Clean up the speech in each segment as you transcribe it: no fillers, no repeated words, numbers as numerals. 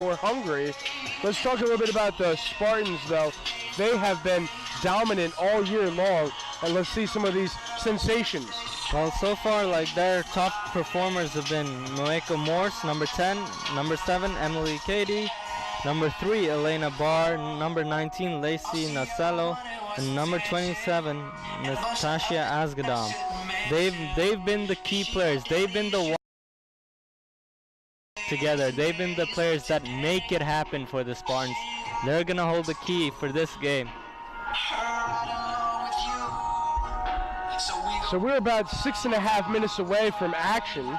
more hungry. Let's talk a little bit about the Spartans, though. They have been dominant all year long, and let's see some of these sensations. Well, so far, their top performers have been Moeko Morse, number 10, number 7, Emily Cady, number 3, Elena Barr, number 19, Lacey Nacello, and number 27, Natasha Asgadam. They've been the key players. They've been the together. They've been the players that make it happen for the Spartans. They're gonna hold the key for this game. So we're about 6.5 minutes away from action.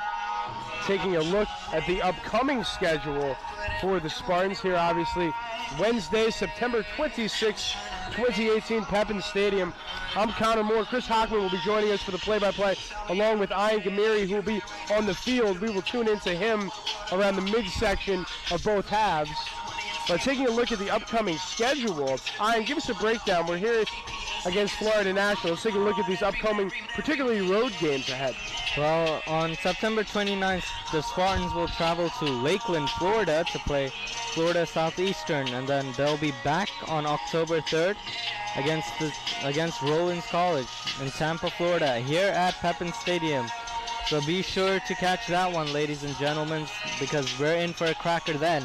Taking a look at the upcoming schedule for the Spartans here, obviously. Wednesday, September 26, 2018, Pepin Stadium. I'm Connor Moore. Chris Hockman will be joining us for the play-by-play, along with Ian Gamiri, who will be on the field. We will tune into him around the midsection of both halves. But taking a look at the upcoming schedule, Ian, give us a breakdown. We're here against Florida National. Let's take a look at these upcoming, particularly road games ahead. Well, on September 29th, the Spartans will travel to Lakeland, Florida to play Florida Southeastern, and then they'll be back on October 3rd against Rollins College in Tampa, Florida, here at Pepin Stadium. So be sure to catch that one, ladies and gentlemen, because we're in for a cracker then.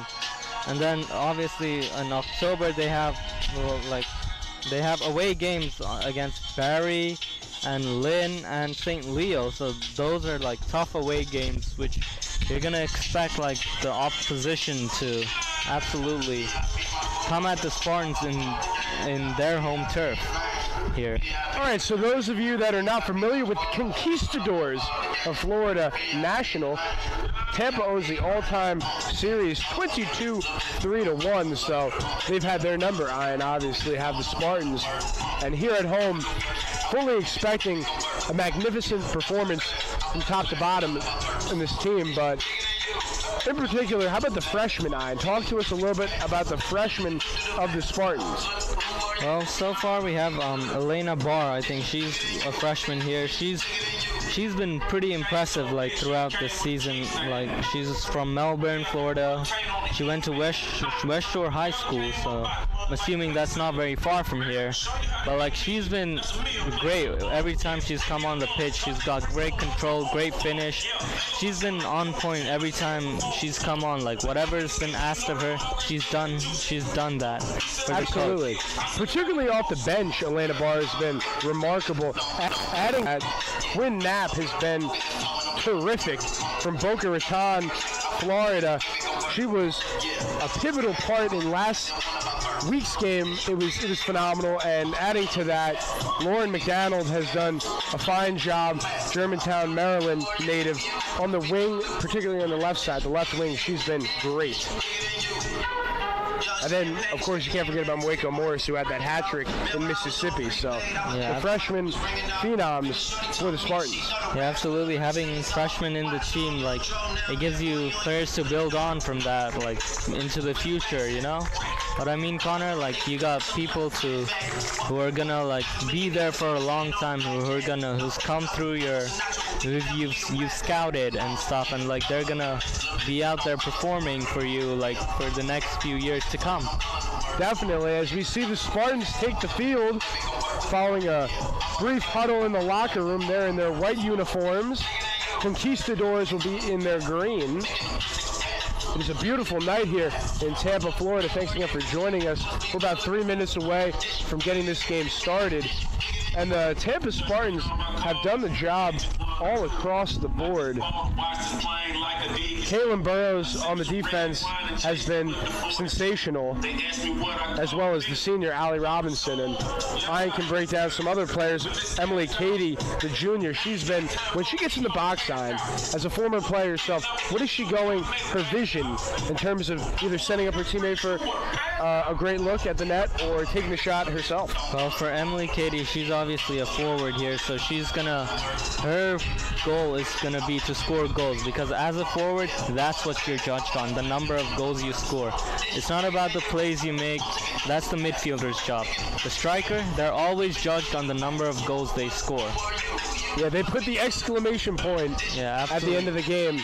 And then obviously in October they have away games against Barry and Lynn and St. Leo, so those are tough away games, which you're gonna expect the opposition to absolutely come at the Spartans in their home turf here. All right, so those of you that are not familiar with the Conquistadors of Florida National, Tampa owns the all-time series 22-3-1, so they've had their number. Ian obviously have the Spartans, and here at home, fully expecting a magnificent performance from top to bottom in this team. But in particular, how about the freshmen, Ian? Talk to us a little bit about the freshmen of the Spartans. Well, so far we have Elena Barr. I think she's a freshman here. She's been pretty impressive throughout the season. She's from Melbourne, Florida. She went to West Shore High School, so I'm assuming that's not very far from here. But she's been great every time she's come on the pitch. She's got great control, great finish. She's been on point every time she's come on. Whatever's been asked of her, she's done that for Absolutely. the coach. Particularly off the bench, Elena Barr has been remarkable. Adding that, Quinn Knapp has been terrific from Boca Raton, Florida. She was a pivotal part in last week's game. It was phenomenal, and adding to that, Lauren McDonald has done a fine job. Germantown, Maryland native on the wing, particularly on the left side, the left wing. She's been great. And then, of course, you can't forget about Moeko Morris, who had that hat trick in Mississippi. So, the freshman phenoms for the Spartans. Yeah, absolutely. Having freshmen in the team, it gives you players to build on from that, into the future, you know? What I mean, Connor, you got people who are gonna, be there for a long time, who's come through you've scouted and stuff, and they're gonna be out there performing for you for the next few years to come. Definitely, as we see the Spartans take the field following a brief huddle in the locker room. They're in their white uniforms. Conquistadors will be in their green. It is a beautiful night here in Tampa, Florida. Thanks again for joining us. We're about 3 minutes away from getting this game started. And the Tampa Spartans have done the job all across the board. Kaylin Burrows on the defense has been sensational, as well as the senior Allie Robinson. And Ian can break down some other players. Emily Cady, the junior, she's been, when she gets in the box, Ian, as a former player herself, what is she going, her vision, in terms of either setting up her teammate for a great look at the net or taking the shot herself? Well, for Emily Cady, she's obviously a forward here, so her goal is gonna be to score goals, because as a forward, that's what you're judged on, the number of goals you score. It's not about the plays you make. That's the midfielder's job. The striker, they're always judged on the number of goals they score. Yeah, they put the exclamation point at the end of the game.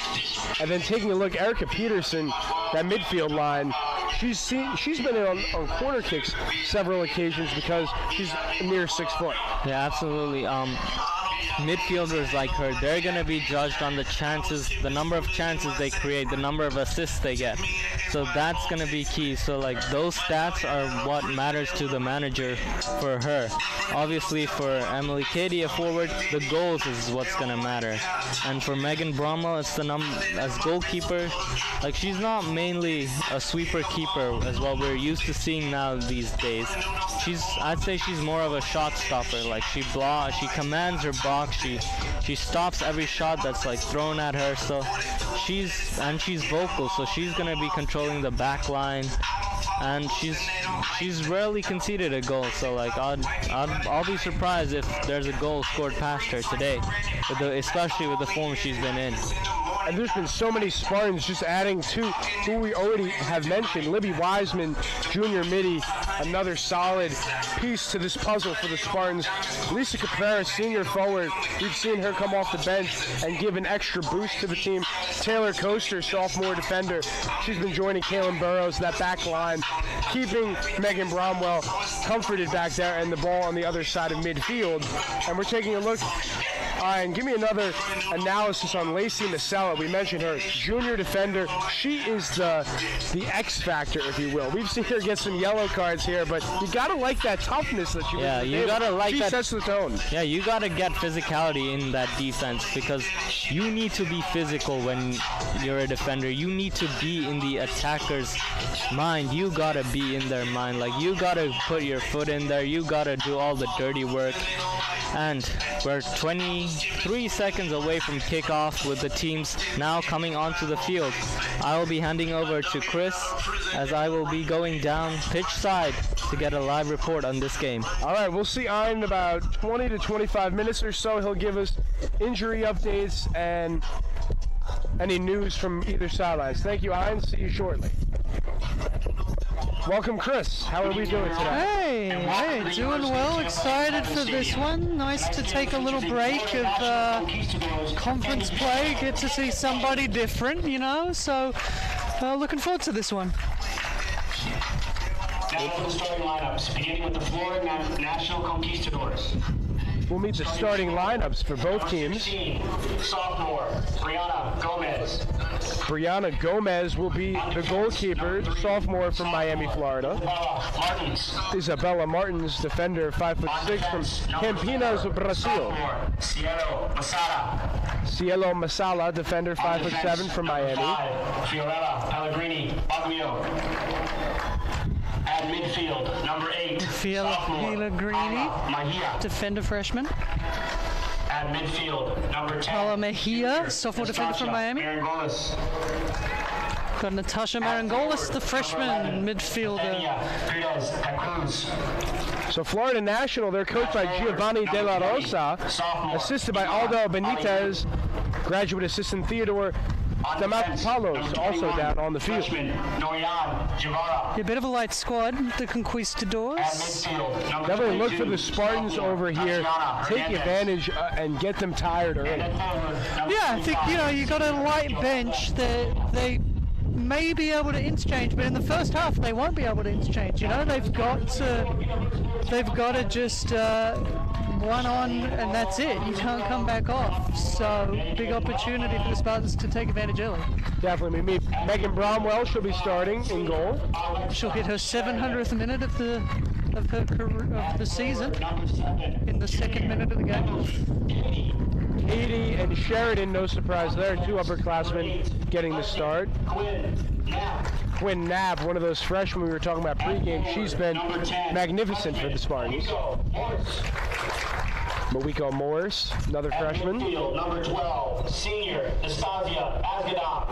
And then taking a look, Erica Peterson that midfield line. She's been in on corner kicks several occasions because she's near 6 foot. Yeah, absolutely. Midfielders like her, they're going to be judged on the chances, the number of chances they create, the number of assists they get. So that's going to be key. So like those stats are what matters to the manager for her. Obviously for Emily Cady, a forward, the goals is what's going to matter. And for Megan Bromwell, it's the as goalkeeper, like she's not mainly a sweeper keeper as what we're used to seeing now these days. I'd say she's more of a shot stopper. Like she commands her box. She stops every shot that's like thrown at her. So she's vocal. So she's gonna be controlling the back line, and she's rarely conceded a goal. So like I'll be surprised if there's a goal scored past her today, especially with the form she's been in. And there's been so many Spartans, just adding to who we already have mentioned. Libby Wiseman, junior midi, another solid piece to this puzzle for the Spartans. Lisa Caprera, senior forward, we've seen her come off the bench and give an extra boost to the team. Taylor Coaster, sophomore defender, she's been joining Kaylin Burrows, that back line, keeping Megan Bromwell comforted back there and the ball on the other side of midfield. And we're taking a look. And give me another analysis on Lacey Masella. We mentioned her, junior defender. She is the X factor, if you will. We've seen her get some yellow cards here, but you gotta like that toughness that she brings. Yeah, you gotta like that. She sets the tone. Yeah, you gotta get physicality in that defense because you need to be physical when you're a defender. You need to be in the attacker's mind. You gotta be in their mind. Like you gotta put your foot in there. You gotta do all the dirty work. And we're 23 seconds away from kickoff with the teams now coming onto the field. I will be handing over to Chris as I will be going down pitch side to get a live report on this game. All right, we'll see Ian in about 20 to 25 minutes or so. He'll give us injury updates and any news from either sidelines. Thank you, Ian. See you shortly. Welcome, Chris. How are we doing today? Hey, doing well. Excited for this one. Nice to take a little break of conference play. Get to see somebody different, you know. So, looking forward to this one. Now for the starting lineups, beginning with the Florida National Conquistadors. We'll meet the starting lineups for both teams. 16, sophomore, Brianna Gomez. Brianna Gomez will be the goalkeeper, sophomore from Miami, Florida. Isabella Martins, defender, 5'6" from Campinas, Brazil. Cielo Masala, defender, 5'7" from Miami. Fiorella Pellegrini Baglio. At midfield, number 8, Pellegrini, defender, freshman. At midfield, number 10, Paula Mejia, sophomore defender from Miami. Marangolis. Got Natasha Marangolis, the freshman midfielder. So Florida National, they're coached by Giovanni De La Rosa, assisted by Aldo Benitez, graduate assistant Theodore Damapalos, also down on the field. A bit of a light squad, the Conquistadors. Definitely look for the Spartans over here. Take advantage and get them tired early. Yeah, I think, you got a light bench that they may be able to interchange, but in the first half they won't be able to interchange. They've got to just one on and that's it. You can't come back off. So big opportunity for the Spartans to take advantage early. Definitely. We meet Megan Bromwell. She'll be starting in goal. She'll hit her 700th minute of the season in the second minute of the game. Katie and Sheridan, no surprise there, two upperclassmen getting the start. Quinn Knapp, one of those freshmen we were talking about pregame, she's been magnificent for the Spartans. Moiko Morris, another freshman. Number 12, senior Nastasia Asgadam.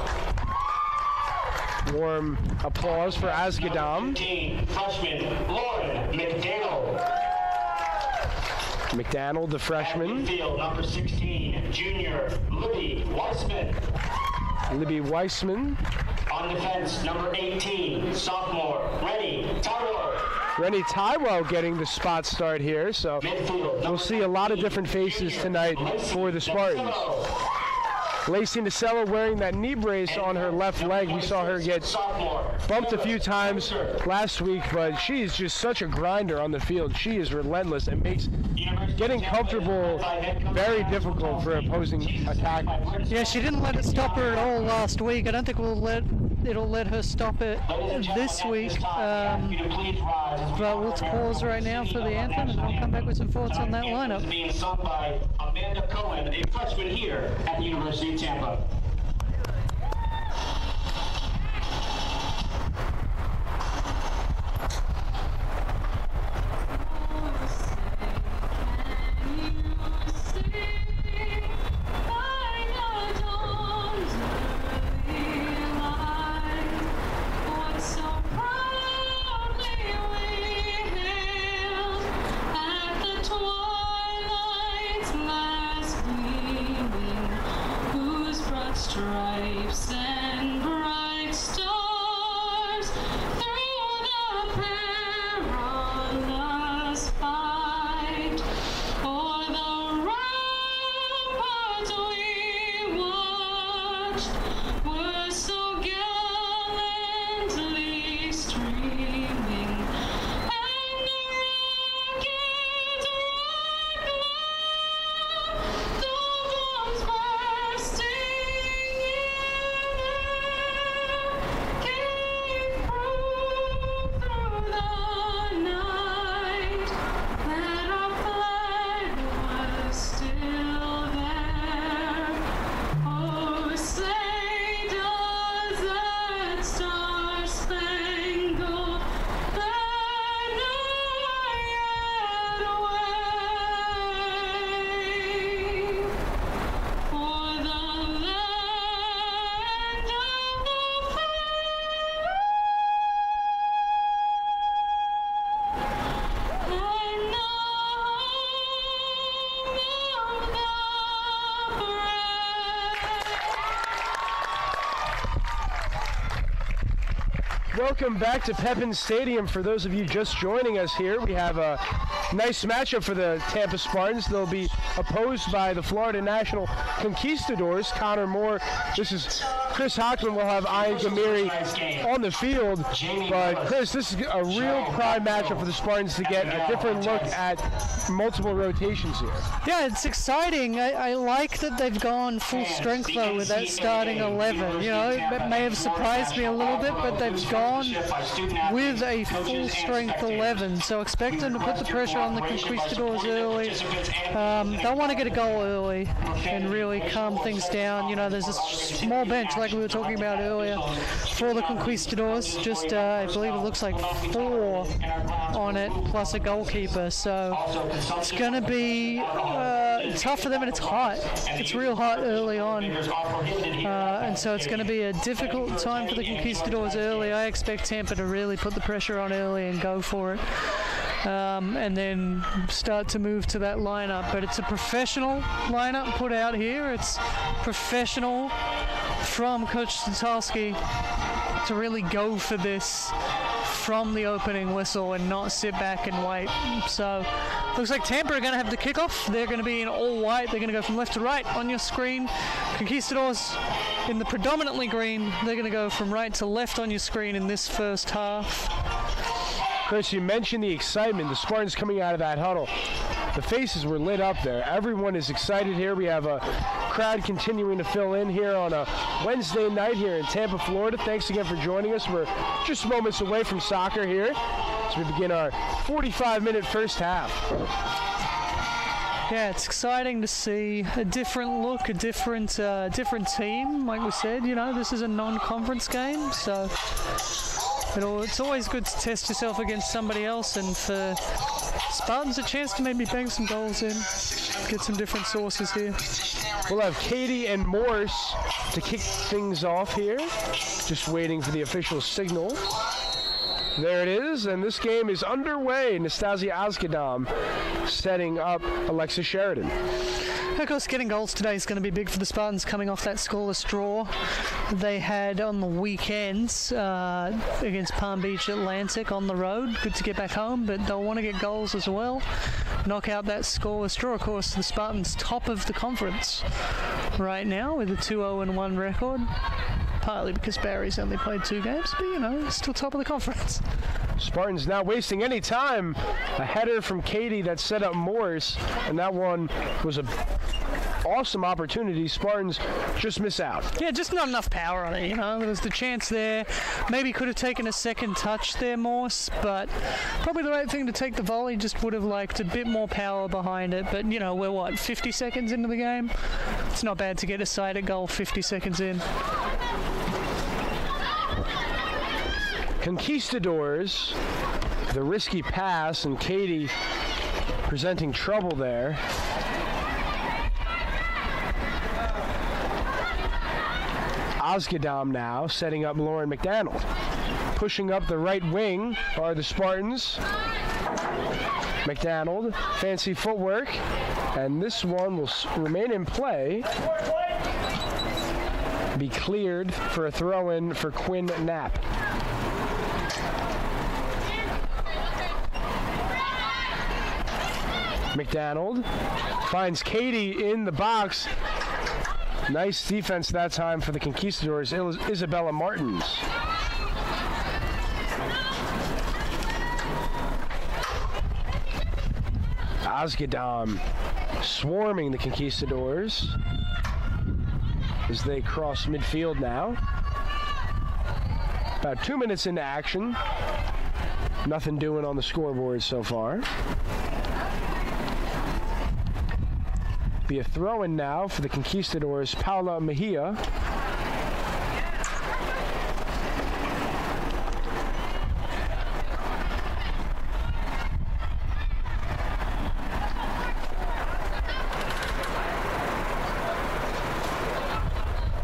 Warm applause for Asgadam. 15, freshman Lauren McDaniel. McDonald, the freshman. Number 16, junior Libby Weissman. Libby Weissman. On defense, number 18, sophomore Rennie Tyrwell. Rennie Tyrwell getting the spot start here, so we'll see a lot of different faces tonight for the Spartans. Lacey Nacella wearing that knee brace on her left leg. We saw her get bumped a few times last week, but she is just such a grinder on the field. She is relentless and makes getting comfortable very difficult for opposing attackers. Yeah, she didn't let it stop her at all last week. I don't think it'll let her stop it this week. But we'll pause right now for the anthem, and I'll come back with some thoughts on that lineup. Being sung by Amanda Cohen, a freshman here at the University of Tampa. Stripes and bright stars through the perilous fight, o'er the ramparts we watched were so gallantly streaming, and the rockets roared loud, the bombs bursting. Welcome back to Pepin Stadium. For those of you just joining us here, we have a nice matchup for the Tampa Spartans. They'll be opposed by the Florida National Conquistadors, Connor Moore. This is Chris Hockman. Will have Ian Gamiri on the field. But Chris, this is a real prime matchup for the Spartans to get a different look at multiple rotations here. Yeah, it's exciting. I like that they've gone full strength though with that starting 11. You know, it may have surprised me a little bit, but they've gone with a full strength 11. So expect them to put the pressure on the Conquistadors early. They'll want to get a goal early and really calm things down. You know, there's a small bench like we were talking about earlier for the Conquistadors. Just, I believe it looks like 4 on it plus a goalkeeper. So it's going to be tough for them, and it's hot. It's real hot early on. And so it's going to be a difficult time for the Conquistadors early. I expect Tampa to really put the pressure on early and go for it. And then start to move to that lineup. But it's a professional lineup put out here. It's professional from Coach Statalski to really go for this from the opening whistle and not sit back and wait. So looks like Tampa are going to have the kickoff. They're going to be in all white. They're going to go from left to right on your screen. Conquistadors in the predominantly green. They're going to go from right to left on your screen in this first half. Chris, you mentioned the excitement, the Spartans coming out of that huddle. The faces were lit up there. Everyone is excited here. We have a crowd continuing to fill in here on a Wednesday night here in Tampa, Florida. Thanks again for joining us. We're just moments away from soccer here as we begin our 45-minute first half. Yeah, it's exciting to see a different look, a different team. Like we said, you know, this is a non-conference game, so it's always good to test yourself against somebody else, and for Spartans a chance to maybe bang some goals in, get some different sources here. We'll have Katie and Morse to kick things off here. Just waiting for the official signal. There it is, and this game is underway. Nastasia Azkadam setting up Alexa Sheridan. Of course, getting goals today is going to be big for the Spartans coming off that scoreless draw they had on the weekends against Palm Beach Atlantic on the road. Good to get back home, but they'll want to get goals as well. knock out that scoreless draw. Of course, the Spartans top of the conference right now with a 2-0-1 record. Partly because Barry's only played 2 games, but still top of the conference. Spartans now wasting any time. A header from Katie that set up Morse, and that one was an awesome opportunity. Spartans just miss out. Yeah, just not enough power on it, There was the chance there. Maybe could have taken a second touch there, Morse, but probably the right thing to take the volley. Just would have liked a bit more power behind it. But, we're 50 seconds into the game? It's not bad to get a side at goal 50 seconds in. Conquistadors, the risky pass, and Katie presenting trouble there. Osgadam now setting up Lauren McDonald. Pushing up the right wing are the Spartans. McDonald, fancy footwork, and this one will remain in play. Be cleared for a throw-in for Quinn Knapp. McDonald finds Katie in the box. Nice defense that time for the Conquistadors. Isabella Martins. Osgadam swarming the Conquistadors as they cross midfield now. About 2 minutes into action. Nothing doing on the scoreboard so far. Be a throw-in now for the Conquistadors, Paula Mejia.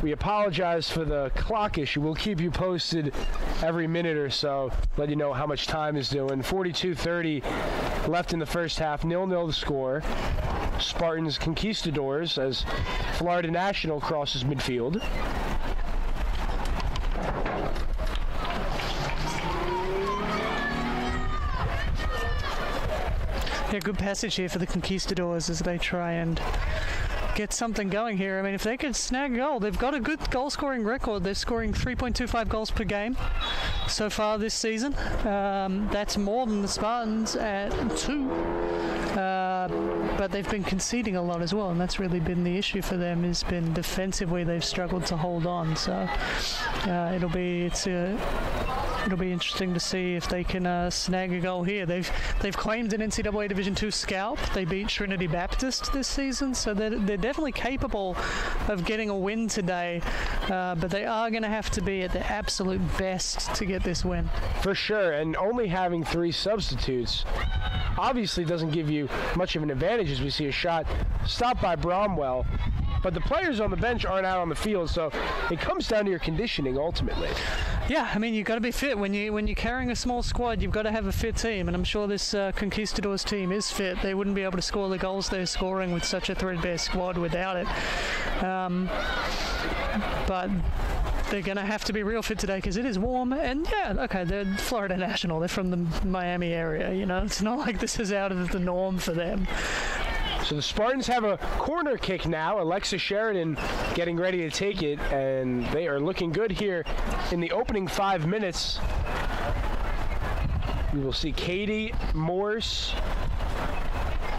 We apologize for the clock issue. We'll keep you posted every minute or so, let you know how much time is doing. 42:30 left in the first half, 0-0 the score. Spartans Conquistadors as Florida National crosses midfield. Yeah, good passage here for the Conquistadors as they try and get something going here. I mean, if they could snag a goal, they've got a good goal-scoring record. They're scoring 3.25 goals per game so far this season. That's more than the Spartans at 2. But they've been conceding a lot as well, and that's really been the issue for them. Has been defensively they've struggled to hold on. So it'll be interesting to see if they can snag a goal here. They've claimed an NCAA Division II scalp. They beat Trinity Baptist this season, so they're definitely capable of getting a win today. But they are going to have to be at their absolute best to get this win. For sure, and only having 3 substitutes obviously doesn't give you much of an advantage as we see a shot stopped by Bromwell. But the players on the bench aren't out on the field, so it comes down to your conditioning ultimately. Yeah, I mean, you've got to be fit. When you're carrying a small squad, you've got to have a fit team, and I'm sure this Conquistadors team is fit. They wouldn't be able to score the goals they're scoring with such a threadbare squad without it. But they're going to have to be real fit today because it is warm. And yeah, okay, they're Florida National. They're from the Miami area, It's not like this is out of the norm for them. So the Spartans have a corner kick now. Alexa Sheridan getting ready to take it, and they are looking good here in the opening 5 minutes. We will see Katie, Morse,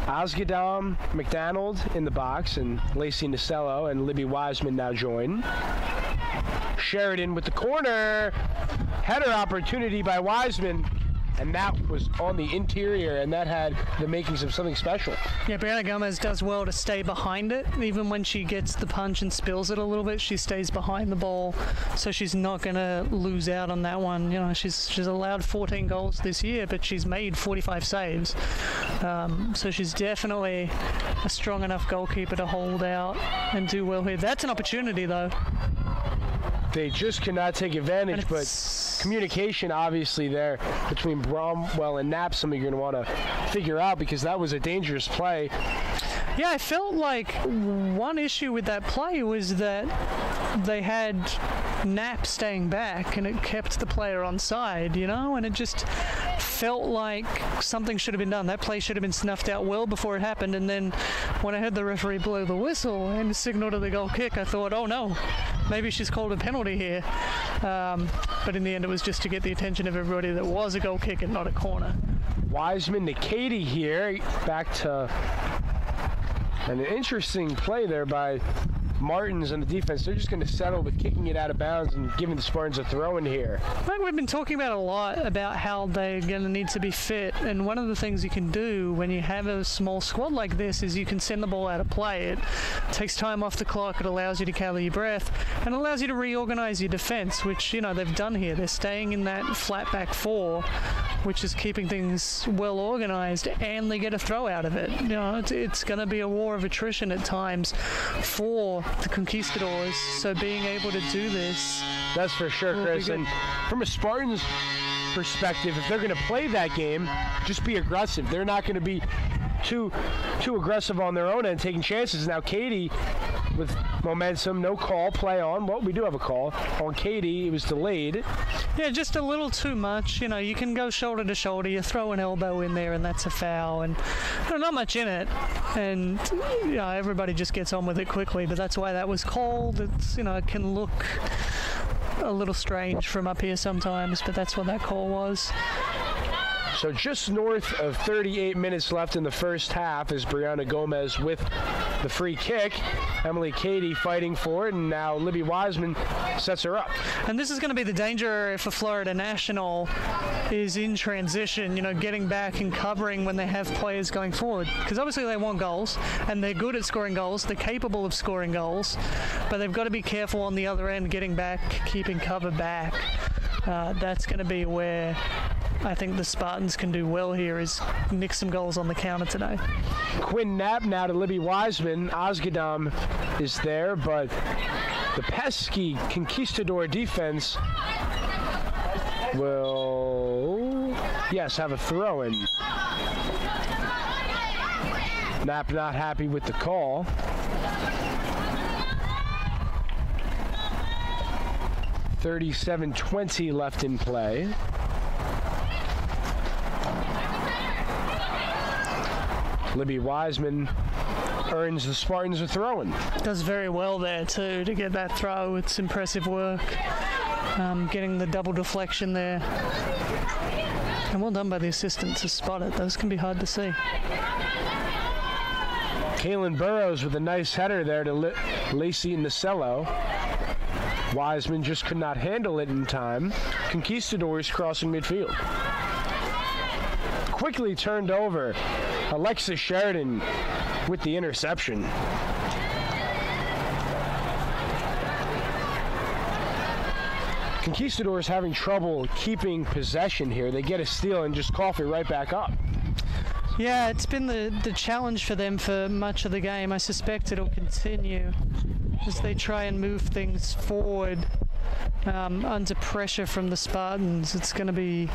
Osgadam, McDonald in the box, and Lacey Nasello and Libby Wiseman now join. Sheridan with the corner. Header opportunity by Wiseman. And that was on the interior, and that had the makings of something special. Yeah, Brianna Gomez does well to stay behind it. Even when she gets the punch and spills it a little bit, she stays behind the ball, so she's not going to lose out on that one. She's allowed 14 goals this year, but she's made 45 saves. So she's definitely a strong enough goalkeeper to hold out and do well here. That's an opportunity, though. They just cannot take advantage, but communication obviously there between Bromwell and Knapp, something you're going to want to figure out because that was a dangerous play. Yeah, I felt like one issue with that play was that they had Knapp staying back, and it kept the player onside, you know, and it just felt like something should have been done. That play should have been snuffed out well before it happened, and then when I heard the referee blow the whistle and signal to the goal kick, I thought, oh no, maybe she's called a penalty here. But in the end, it was just to get the attention of everybody that was a goal kick and not a corner. Wiseman to Katie here, back to an interesting play there by Martins and the defense. They're just going to settle with kicking it out of bounds and giving the Spartans a throw in here. I think we've been talking about a lot about how they're going to need to be fit, and one of the things you can do when you have a small squad like this is you can send the ball out of play. It takes time off the clock, it allows you to gather your breath, and allows you to reorganize your defense, which, you know, they've done here. They're staying in that flat back four, which is keeping things well organized, and they get a throw out of it. You know, it's going to be a war of attrition at times for the Conquistadors, so being able to do this, that's for sure, Chris. And from a Spartans perspective, if they're going to play that game, just be aggressive. They're not going to be too aggressive on their own end, taking chances. Now Katie with momentum, no call, play on. Well, we do have a call on Katie. It was delayed. Yeah, just a little too much. You know, you can go shoulder to shoulder. You throw an elbow in there, and that's a foul. And not much in it. And you know, everybody just gets on with it quickly. But that's why that was called. It's, you know, it can look a little strange from up here sometimes, but that's what that call was. So just north of 38 minutes left in the first half is Brianna Gomez with the free kick. Emily Katie fighting for it, and now Libby Wiseman sets her up. And this is going to be the danger if a Florida National is in transition, you know, getting back and covering when they have players going forward. Because obviously they want goals, and they're good at scoring goals. They're capable of scoring goals, but they've got to be careful on the other end, getting back, keeping cover back. That's going to be where I think the Spartans can do well here, is nick some goals on the counter today. Quinn Knapp now to Libby Wiseman. Osgadam is there, but the pesky Conquistador defense will, yes, have a throw-in. Knapp not happy with the call. .37:20 left in play. Libby Wiseman earns the Spartans a throw-in. Does very well there too to get that throw. It's impressive work. Getting the double deflection there. And well done by the assistant to spot it. Those can be hard to see. Kaylin Burrows with a nice header there to Lacey Nacello. Wiseman just could not handle it in time. Conquistadors crossing midfield. Quickly turned over. Alexis Sheridan with the interception. Conquistadors having trouble keeping possession here. They get a steal and just cough it right back up. Yeah, it's been the challenge for them for much of the game. I suspect it'll continue as they try and move things forward under pressure from the Spartans. It's going to be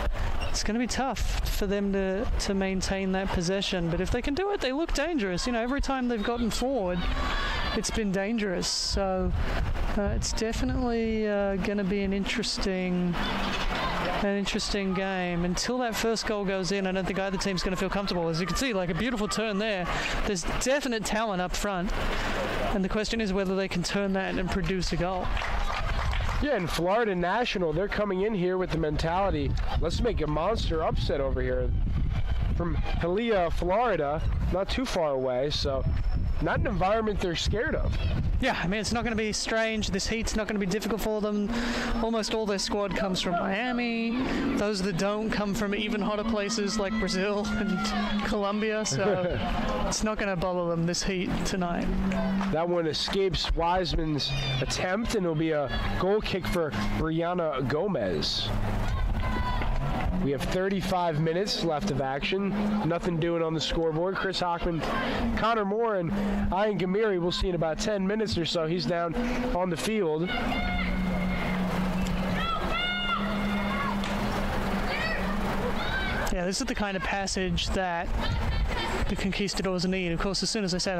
tough for them to maintain that possession. But if they can do it, they look dangerous. You know, every time they've gotten forward, it's been dangerous. So it's definitely going to be an interesting game. Until that first goal goes in, I don't think either team's going to feel comfortable. As you can see, like a beautiful turn there. There's definite talent up front, and the question is whether they can turn that and produce a goal. Yeah, and Florida National, they're coming in here with the mentality, let's make a monster upset over here. From Hialeah, Florida, not too far away, so not an environment they're scared of. Yeah, I mean, it's not going to be strange. This heat's not going to be difficult for them. Almost all their squad comes from Miami. Those that don't come from even hotter places like Brazil and Colombia, so it's not going to bother them, this heat tonight. That one escapes Wiseman's attempt, and it'll be a goal kick for Brianna Gomez. We have 35 minutes left of action. Nothing doing on the scoreboard. Chris Hockman, Connor Moore, and Ian Gamiri we'll see in about 10 minutes or so. He's down on the field. Yeah, this is the kind of passage that the Conquistadors need. Of course, as soon as I say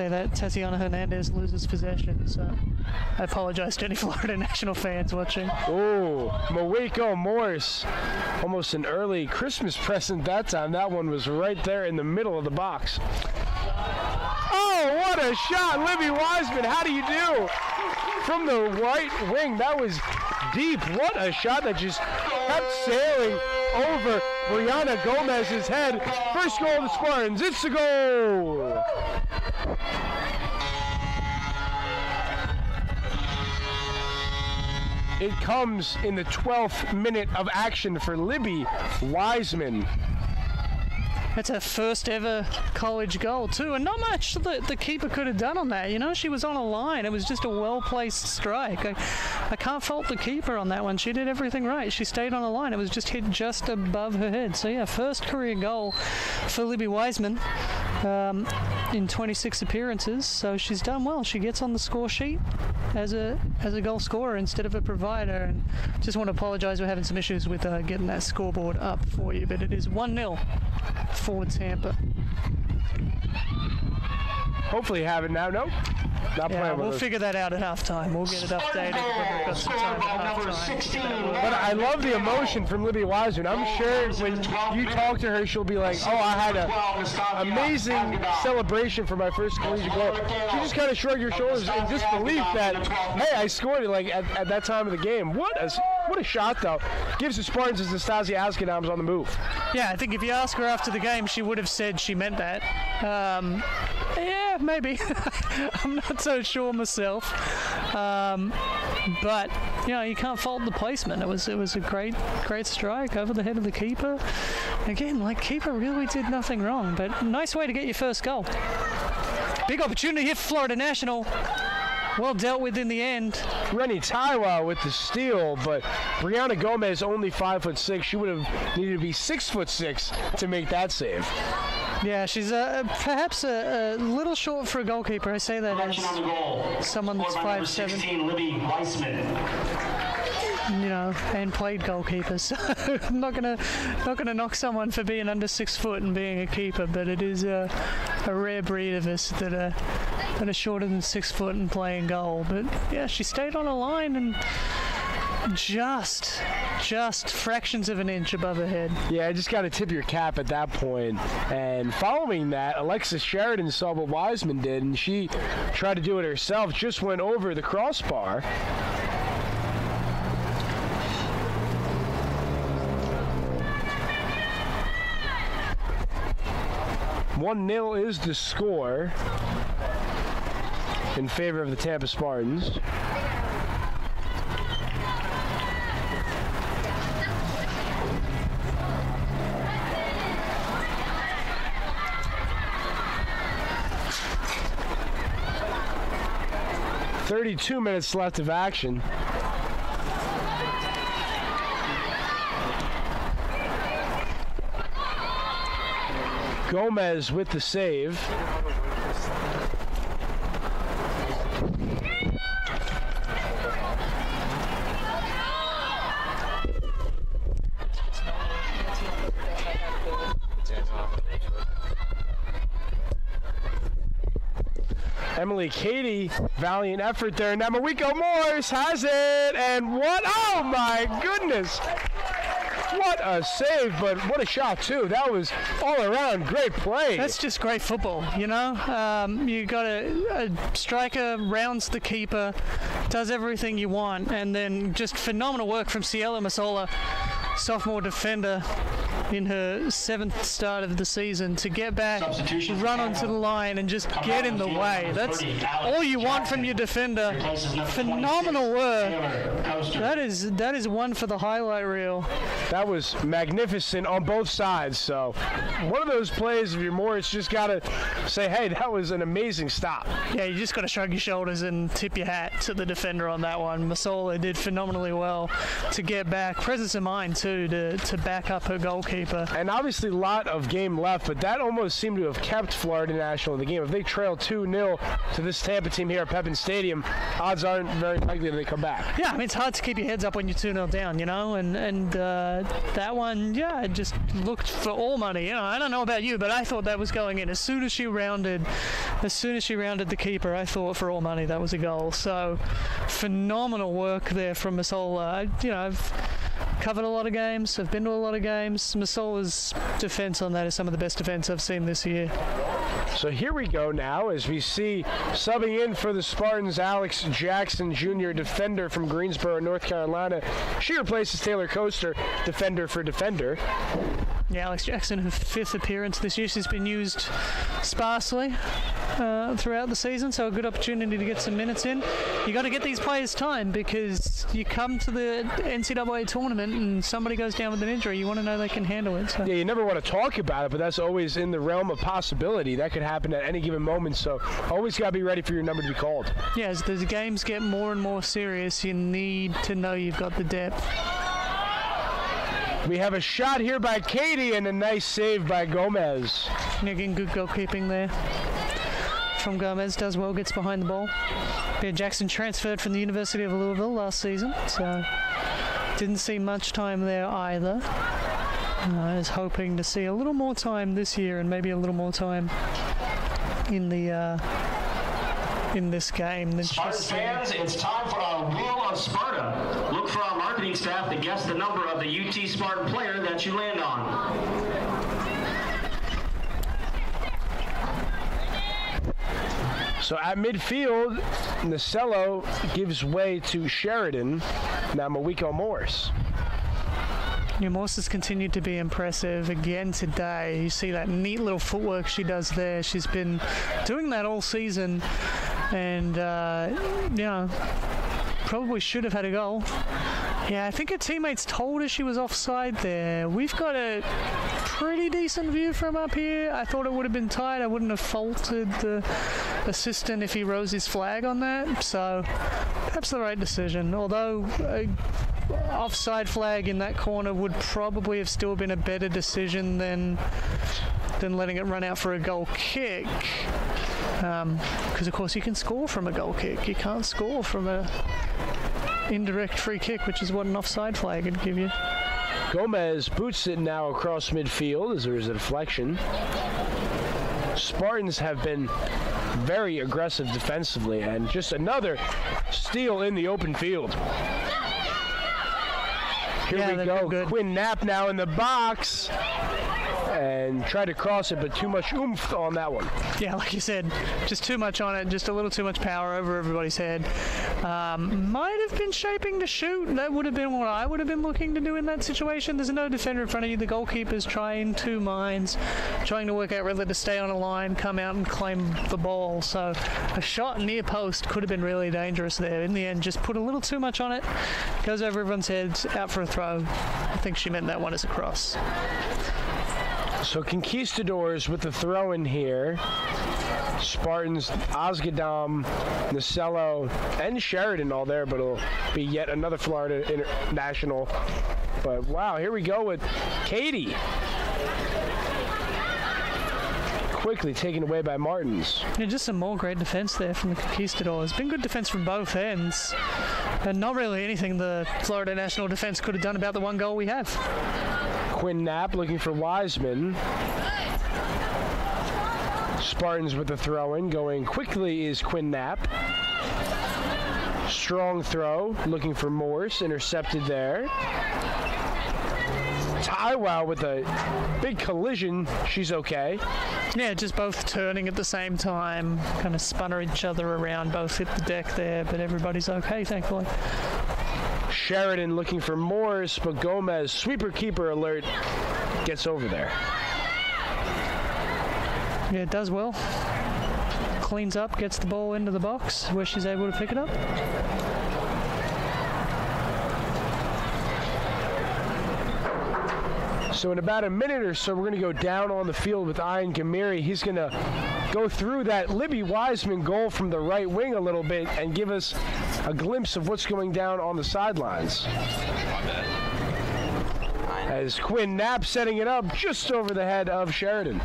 that, Tatiana Hernandez loses possession. So I apologize to any Florida National fans watching. Ooh, Mawiko Morse. Almost an early Christmas present that time. That one was right there in the middle of the box. Oh, what a shot, Libby Wiseman. How do you do? From the right wing, that was deep. What a shot that just kept sailing over Brianna Gomez's head. First goal of the Spartans. It's a goal. It comes in the 12th minute of action for Libby Wiseman. That's her first ever college goal too, and not much the keeper could have done on that. You know, she was on a line. It was just a well-placed strike. I can't fault the keeper on that one. She did everything right. She stayed on a line. It was just hit just above her head. So yeah, first career goal for Libby Wiseman in 26 appearances. So she's done well. She gets on the score sheet as a goal scorer instead of a provider. And just want to apologize, we're having some issues with getting that scoreboard up for you, but it is 1-0 for Tampa. Hopefully you have it now. Nope. Not Yeah, playing with we'll us. figure that out at halftime. We'll get it updated when we've got some time at halftime. But I love the emotion from Libby Wiseman. I'm sure when you talk to her, she'll be like, oh, I had an amazing celebration for my first collegiate goal. She just kind of shrugged her shoulders in disbelief that, hey, I scored it like at that time of the game. What a shot, though. Gives the Spartans as Nastasia Askenham's on the move. Yeah, I think if you ask her after the game, she would have said she meant that. Yeah, maybe. I'm not so sure myself. But you know, you can't fault the placement. It was a great strike over the head of the keeper. Again, like, keeper really did nothing wrong, but nice way to get your first goal. Big opportunity here for Florida National. Well dealt with in the end. Rennie Taiwa with the steal, but Brianna Gomez only 5'6". She would have needed to be 6'6" to make that save. Yeah, she's perhaps a little short for a goalkeeper. I say that as someone that's 5'7". Libby Weissman. You know, and played goalkeeper, so I'm not gonna knock someone for being under 6 foot and being a keeper, but it is a rare breed of us that are shorter than 6 foot and playing goal. But yeah, she stayed on a line and just fractions of an inch above her head. Yeah, I just got to tip your cap at that point. And following that, Alexis Sheridan saw what Wiseman did, and she tried to do it herself, just went over the crossbar. 1-0 is the score in favor of the Tampa Spartans. "32 minutes left of action." Gomez with the save. Emily Cady, valiant effort there. Now Mawiko Morse has it, and what? Oh my goodness! What a save, but what a shot too. That was all around great play. That's just great football, you know. You got a striker rounds the keeper, does everything you want, and then just phenomenal work from Ciela Masola, sophomore defender, in her 7th start of the season, to get back, run onto the line, and just get in the way. That's all you want from your defender. Phenomenal work. That is one for the highlight reel. That was magnificent on both sides. So one of those plays, if you're Morris, just got to say, hey, that was an amazing stop. Yeah, you just got to shrug your shoulders and tip your hat to the defender on that one. Masola did phenomenally well to get back. Presence of mind, too, to back up her goalkeeper keeper. And obviously a lot of game left, but that almost seemed to have kept Florida National in the game. If they trail 2-0 to this Tampa team here at Pepin Stadium, odds aren't very likely that they come back. Yeah, I mean, it's hard to keep your heads up when you're 2-0 down, you know, and that one, yeah, it just looked for all money. You know, I don't know about you, but I thought that was going in. As soon as she rounded the keeper, I thought for all money that was a goal. So phenomenal work there from Masola. You know, I've covered a lot of games. I've been to a lot of games. Masola's defense on that is some of the best defense I've seen this year. So here we go now as we see subbing in for the Spartans, Alex Jackson Jr., defender from Greensboro, North Carolina. She replaces Taylor Coaster, defender for defender. Yeah, Alex Jackson, her 5th appearance this year. She's been used sparsely throughout the season, so a good opportunity to get some minutes in. You got to get these players time because you come to the NCAA tournament and somebody goes down with an injury. You want to know they can handle it. So. Yeah, you never want to talk about it, but that's always in the realm of possibility. That could happen at any given moment, so always got to be ready for your number to be called. Yeah, as the games get more and more serious, you need to know you've got the depth. We have a shot here by Katie and a nice save by Gomez. Again, good goalkeeping there from Gomez. Does well, gets behind the ball. Yeah, Jackson transferred from the University of Louisville last season, so didn't see much time there either. I was hoping to see a little more time this year and maybe a little more time in the in this game than Spartans fans, it's time for our Wheel of Sparta. Look for our marketing staff to guess the number of the UT Spartan player that you land on. So at midfield, Nasello gives way to Sheridan. Now Mawiko Morse. Yeah, Morse has continued to be impressive again today. You see that neat little footwork she does there. She's been doing that all season, and you know, probably should have had a goal. Yeah, I think her teammates told her she was offside there. We've got a pretty decent view from up here. I thought it would have been tight. I wouldn't have faulted the assistant if he rose his flag on that. So perhaps the right decision. Although offside flag in that corner would probably have still been a better decision than letting it run out for a goal kick. Because of course you can score from a goal kick. You can't score from a indirect free kick, which is what an offside flag would give you. Gomez boots it now across midfield as there is a deflection. Spartans have been very aggressive defensively, and just another steal in the open field. Here we go. Quinn Knapp now in the box. And tried to cross it, but too much oomph on that one. Yeah, like you said, just too much on it, just a little too much power over everybody's head. Might have been shaping to shoot. That would have been what I would have been looking to do in that situation. There's no defender in front of you. The goalkeeper's trying two minds, trying to work out whether to stay on a line, come out and claim the ball. So a shot near post could have been really dangerous there. In the end, just put a little too much on it. Goes over everyone's heads, out for a throw. I think she meant that one as a cross. So Conquistadors with the throw in here. Spartans, Osgadam, Nasello, and Sheridan all there, but it'll be yet another Florida International. But wow, here we go with Katie. Quickly taken away by Martins. Yeah, just some more great defense there from the Conquistadors. Been good defense from both ends. And not really anything the Florida National defense could have done about the one goal we have. Quinn Knapp looking for Wiseman. Spartans with the throw-in. Going quickly is Quinn Knapp. Strong throw. Looking for Morse. Intercepted there. Taiwo with a big collision. She's okay. Yeah, just both turning at the same time. Kind of spun each other around. Both hit the deck there, but everybody's okay, thankfully. Sheridan looking for Morse, but Gomez, sweeper keeper alert, gets over there. Yeah, it does well. Cleans up, gets the ball into the box where she's able to pick it up. So in about a minute or so, we're going to go down on the field with Ian Gamiri. He's going to go through that Libby Wiseman goal from the right wing a little bit and give us a glimpse of what's going down on the sidelines. as Quinn Knapp setting it up just over the head of Sheridan.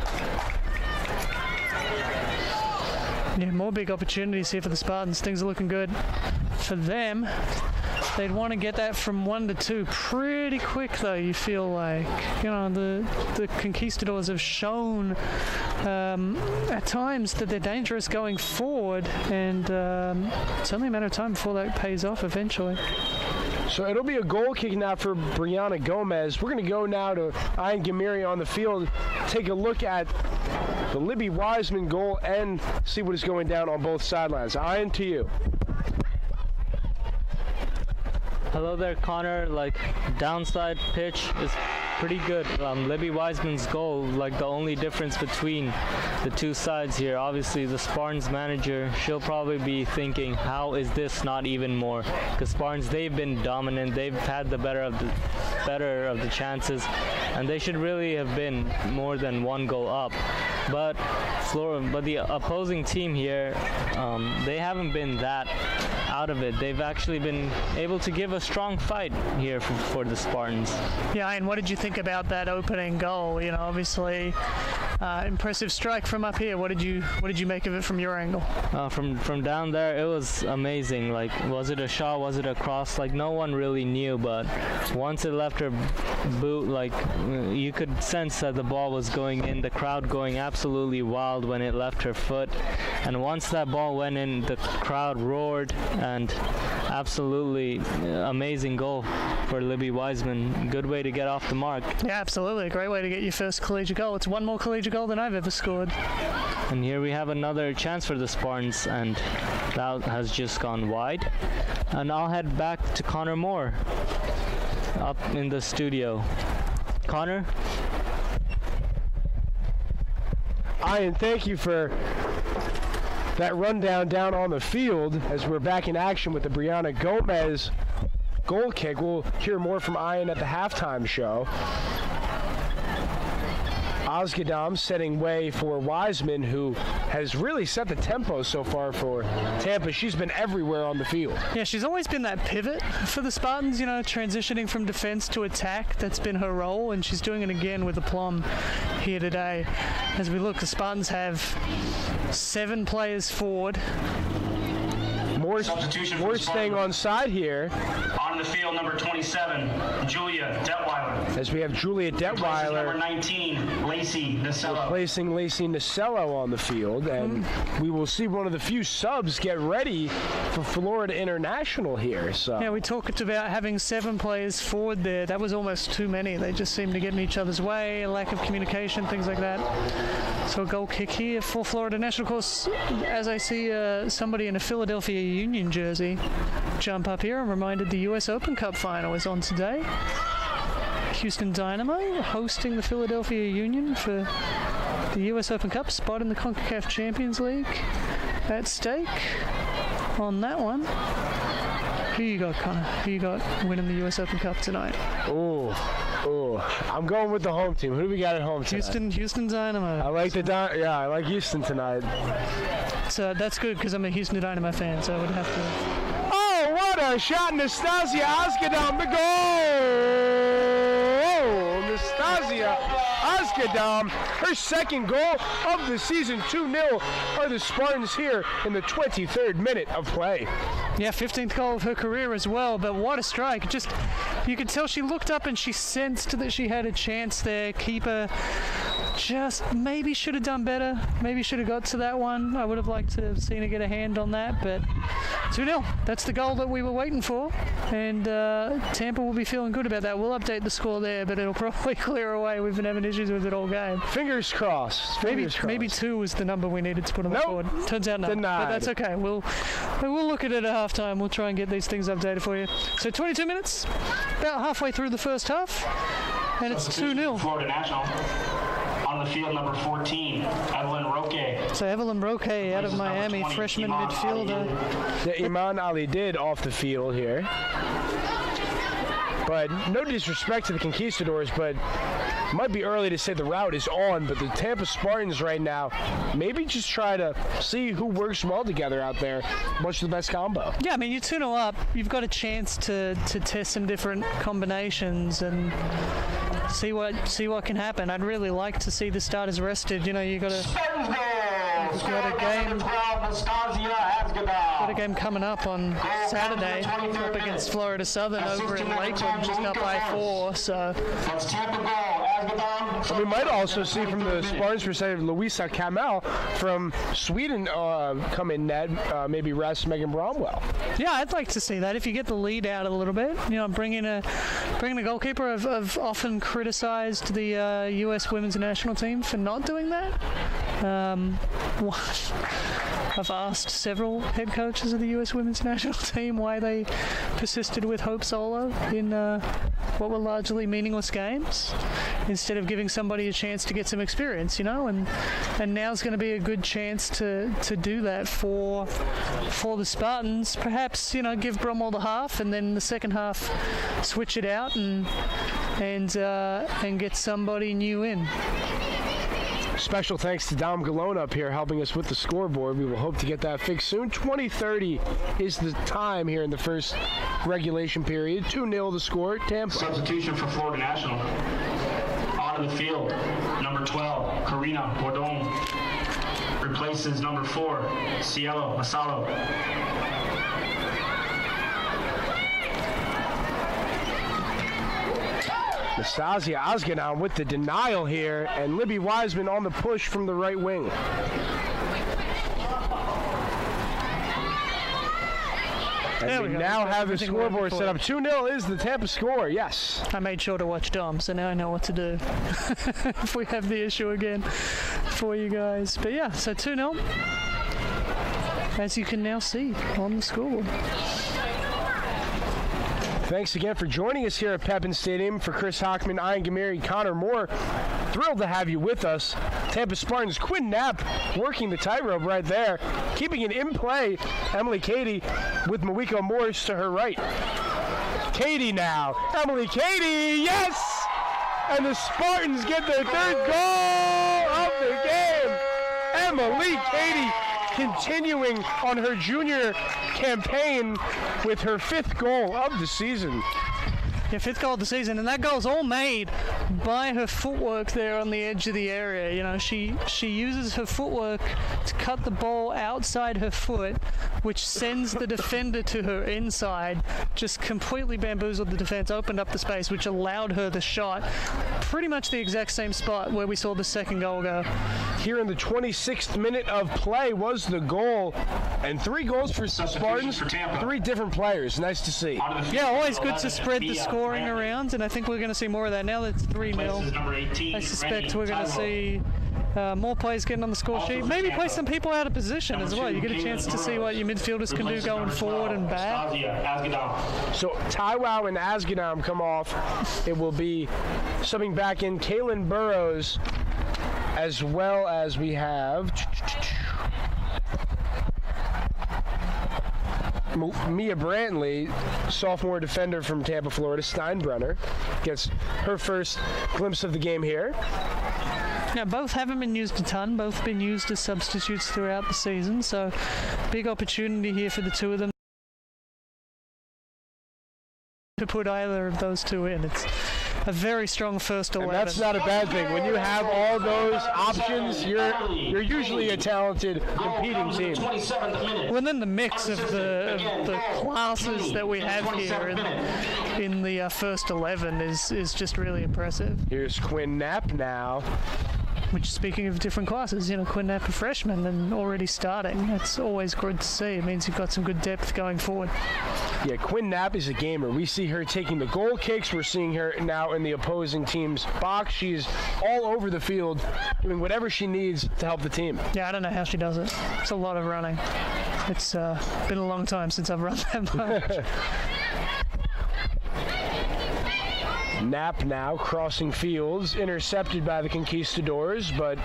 Yeah, more big opportunities here for the Spartans. Things are looking good for them. They'd want to get that from 1 to 2 pretty quick, though. You feel like, you know, the Conquistadors have shown at times that they're dangerous going forward, and it's only a matter of time before that pays off eventually. So it'll be a goal kick now for Brianna Gomez. We're going to go now to Ian Gamiri on the field, take a look at the Libby Wiseman goal and see what is going down on both sidelines. Ian, to you. Hello there, Connor. Like, downside pitch is pretty good. Libby Wiseman's goal, like the only difference between the two sides here, obviously the Spartans manager, she'll probably be thinking, how is this not even more? Because Spartans, they've been dominant, they've had the better of the chances, and they should really have been more than 1 goal up. But the opposing team here, they haven't been that out of it. They've actually been able to give a strong fight here for the Spartans. Yeah, and what did you think about that opening goal? You know, obviously, impressive strike from up here. What did you make of it from your angle? From down there, it was amazing. Like, was it a shot? Was it a cross? Like, no one really knew. But once it left her boot, like, you could sense that the ball was going in. The crowd going absolutely wild when it left her foot. And once that ball went in, the crowd roared. And absolutely amazing goal for Libby Wiseman. Good way to get off the mark. Yeah, absolutely. A great way to get your first collegiate goal. It's 1 more collegiate goal than I've ever scored. And here we have another chance for the Spartans, and that has just gone wide. And I'll head back to Connor Moore up in the studio. Connor? Ian, thank you for that rundown down on the field as we're back in action with the Brianna Gomez goal kick. We'll hear more from Ian at the halftime show. Osgadam setting way for Wiseman, who has really set the tempo so far for Tampa. She's been everywhere on the field. Yeah, she's always been that pivot for the Spartans, you know, transitioning from defense to attack. That's been her role, and she's doing it again with aplomb here today. As we look, the Spartans have 7 players forward. More staying on side here. On the field, number 27, Julia Detweiler. As we have Julia Detweiler. Number 19, Lacey Nasello. Replacing Lacey Nasello on the field. And we will see one of the few subs get ready for Florida International here. So. Yeah, we talked about having 7 players forward there. That was almost too many. They just seemed to get in each other's way, a lack of communication, things like that. So a goal kick here for Florida National. Of course, as I see somebody in a Philadelphia Union jersey jump up here, I'm reminded the US Open Cup final is on today. Houston Dynamo hosting the Philadelphia Union for the US Open Cup, spot in the CONCACAF Champions League at stake on that one. Who you got, Connor? Who you got winning the US Open Cup tonight? I'm going with the home team. Who do we got at home tonight? Houston Dynamo. I like I like Houston tonight. So that's good because I'm a Houston Dynamo fan, so I would have to. Oh, what a shot! Nastasia Osgadam, the goal! Nastasia Osgadam, her second goal of the season. 2-0 are the Spartans here in the 23rd minute of play. Yeah, 15th goal of her career as well, but what a strike. Just, you could tell she looked up and she sensed that she had a chance there. Keeper just maybe should have done better. Maybe should have got to that one. I would have liked to have seen her get a hand on that, but 2-0. That's the goal that we were waiting for, and Tampa will be feeling good about that. We'll update the score there, but it'll probably clear away. We've been having issues with it all game. Fingers crossed. Maybe 2 was the number we needed to put on the board. Turns out no. Denied. But that's okay. We'll look at it at halftime. We'll try and get these things updated for you. So 22 minutes, about halfway through the first half, and it's 2-0. Florida National. On the field, number 14, Evelyn Roque. So Evelyn Roque out of Miami, 20, freshman midfielder. Yeah, Iman Ali did off the field here. But no disrespect to the Conquistadors, but it might be early to say the route is on, but the Tampa Spartans right now maybe just try to see who works well together out there. What's the best combo? Yeah, I mean, you 2-0 up, you've got a chance to test some different combinations, and see what can happen. I'd really like to see the starters rested. You know, you got a game coming up on Saturday up against Florida Southern over in Lakeland, just up by 4. So we might also see from the Spartans perspective, Louisa Kamel from Sweden come in net, maybe rest Megan Bromwell. Yeah, I'd like to see that. If you get the lead out a little bit, you know, bring the goalkeeper. I've often criticized the U.S. women's national team for not doing that. I've asked several head coaches of the U.S. women's national team why they persisted with Hope Solo in what were largely meaningless games, instead of giving somebody a chance to get some experience, you know, and now's going to be a good chance to do that for the Spartans. Perhaps, you know, give Bromwell the half, and then the second half switch it out and get somebody new in. Special thanks to Dom Galone up here helping us with the scoreboard. We will hope to get that fixed soon. 20:30 is the time here in the first regulation period. 2-0 the score. Tampa. Substitution for Florida National. Onto the field, number 12, Karina Bordon. Replaces number 4, Cielo Masalo. Nastasia Osganon with the denial here, and Libby Wiseman on the push from the right wing. And we now have the scoreboard set up. 2-0 is the Tampa score, yes. I made sure to watch Dom, so now I know what to do if we have the issue again for you guys. But yeah, so 2-0, as you can now see on the scoreboard. Thanks again for joining us here at Pepin Stadium. For Chris Hockman, Ian Gamiri, Connor Moore, thrilled to have you with us. Tampa Spartans, Quinn Knapp working the tightrope right there, keeping it in play. Emily Cady with Mawiko Morris to her right. Cady now, Emily Cady, yes! And the Spartans get their third goal of the game. Emily Cady continuing on her junior campaign with her 5th goal of the season. Yeah, 5th goal of the season, and that goal's all made by her footwork there on the edge of the area. You know, she uses her footwork to cut the ball outside her foot, which sends the defender to her inside, just completely bamboozled the defense, opened up the space, which allowed her the shot. Pretty much the exact same spot where we saw the second goal go. Here in the 26th minute of play was the goal, and 3 goals for Spartans, 3 different players. Nice to see. Yeah, always good to spread the scoring around, and I think we're going to see more of that now that it's 3-0. I suspect we're going to see more players getting on the score sheet. Maybe play some people out of position as well. You get a chance to see what your midfielders can do going forward and back. So Taiwo and Asgadam come off. It will be subbing back in Kaylin Burrows, as well as we have Mia Brantley, sophomore defender from Tampa, Florida. Steinbrenner gets her first glimpse of the game here. Yeah, both haven't been used a ton. Both been used as substitutes throughout the season. So big opportunity here for the two of them to put either of those two in. It's a very strong first 11. And that's not a bad thing. When you have all those options, you're usually a talented competing team. Well, and then the mix of the classes that we have here in the first 11 is just really impressive. Here's Quinn Knapp now. Which, speaking of different classes, you know, Quinn Knapp a freshman and already starting. That's always good to see. It means you've got some good depth going forward. Yeah, Quinn Knapp is a gamer. We see her taking the goal kicks. We're seeing her now in the opposing team's box. She's all over the field doing whatever she needs to help the team. Yeah, I don't know how she does it. It's a lot of running. It's been a long time since I've run that much. Knapp now crossing fields, intercepted by the Conquistadors, but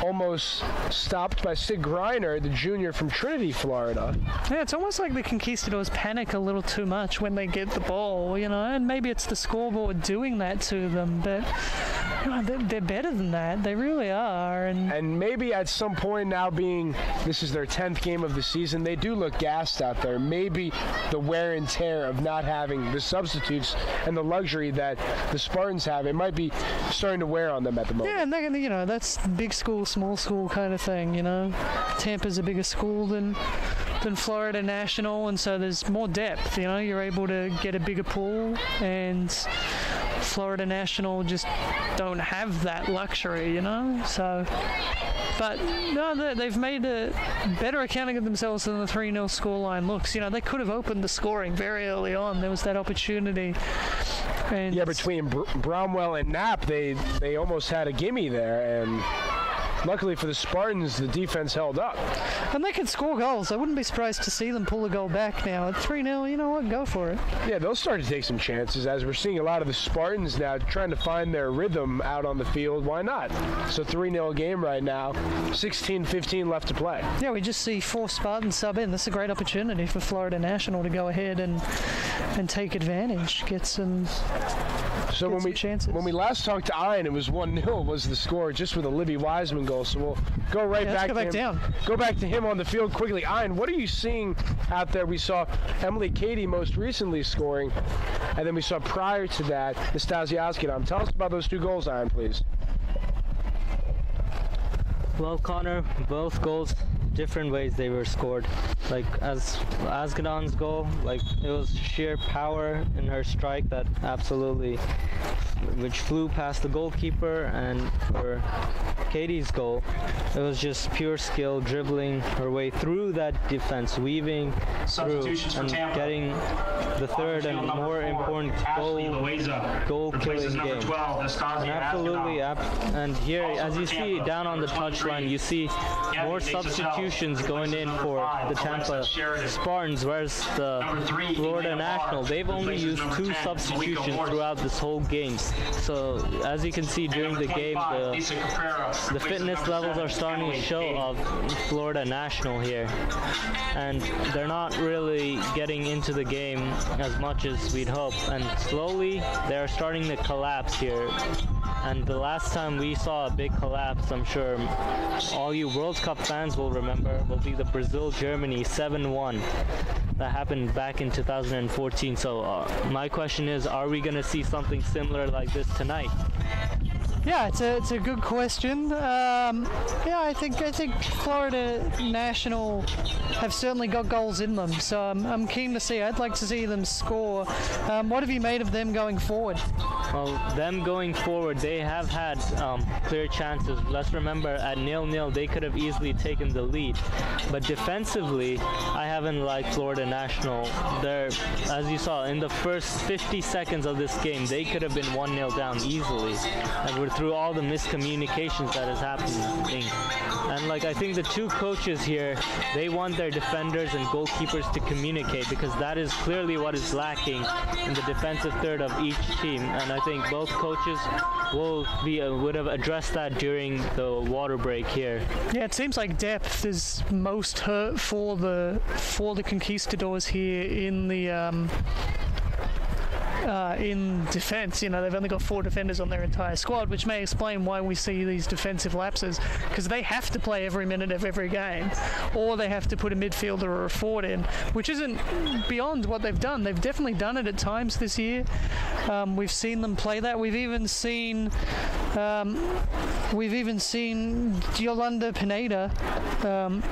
almost stopped by Sid Greiner, the junior from Trinity, Florida. Yeah, it's almost like the Conquistadors panic a little too much when they get the ball, you know, and maybe it's the scoreboard doing that to them, but God, they're better than that. They really are. And maybe at some point now, being this is their 10th game of the season, they do look gassed out there. Maybe the wear and tear of not having the substitutes and the luxury that the Spartans have, it might be starting to wear on them at the moment. Yeah, and they're gonna, that's big school, small school kind of thing. Tampa's a bigger school than Florida National, and so there's more depth. You're able to get a bigger pool, and Florida National just don't have that luxury, So, but no, they've made a better accounting of themselves than the 3-0 scoreline looks. They could have opened the scoring very early on. There was that opportunity. And yeah, between Bromwell and Knapp, they almost had a gimme there, and luckily for the Spartans, the defense held up. And they can score goals. I wouldn't be surprised to see them pull a goal back now. At 3-0, you know what? Go for it. Yeah, they'll start to take some chances, as we're seeing a lot of the Spartans now trying to find their rhythm out on the field. Why not? So 3-0 game right now, 16-15 left to play. Yeah, we just see 4 Spartans sub in. That's a great opportunity for Florida National to go ahead and take advantage, get some So when we last talked to Ian, it was 1-0 was the score, just with a Libby Wiseman goal. So we'll go right back to him. Down. Go back to him on the field quickly. Ian, what are you seeing out there? We saw Emily Cady most recently scoring, and then we saw prior to that Nastasia Askedam. Tell us about those 2 goals, Ian, please. Well, Connor, both goals, different ways they were scored. Like as Askedam's goal, it was sheer power in her strike that which flew past the goalkeeper, and for Katie's goal, it was just pure skill, dribbling her way through that defense, weaving through and getting the third and more important goal-killing game. And absolutely, and here, as you see down on the touchline, you see more substitutions going in for the Tampa Spartans, whereas the Florida National, they've only used 2 substitutions throughout this whole game. So as you can see during the game, the fitness levels are starting to show of Florida National here, and they're not really getting into the game as much as we'd hope, and slowly they're starting to collapse here. And the last time we saw a big collapse, I'm sure all you World Cup fans will remember, will be the Brazil-Germany 7-1 that happened back in 2014. So my question is, are we going to see something similar like this tonight? Yeah, it's a good question. I think Florida National have certainly got goals in them, so I'm keen to see. I'd like to see them score. What have you made of them going forward? Well, them going forward, they have had clear chances. Let's remember, at 0-0, they could have easily taken the lead. But defensively, I haven't liked Florida National. As you saw, in the first 50 seconds of this game, they could have been 1-0 down easily. And we're through all the miscommunications that is happening. And I think the 2 coaches here, they want their defenders and goalkeepers to communicate, because that is clearly what is lacking in the defensive third of each team. And I think both coaches would have addressed that during the water break here. Yeah, it seems like depth is most hurt for the Conquistadors here in the in defense. They've only got 4 defenders on their entire squad, which may explain why we see these defensive lapses, because they have to play every minute of every game, or they have to put a midfielder or a forward in, which isn't beyond what they've done. They've definitely done it at times this year. We've seen them play that. We've even seen Yolanda Pineda,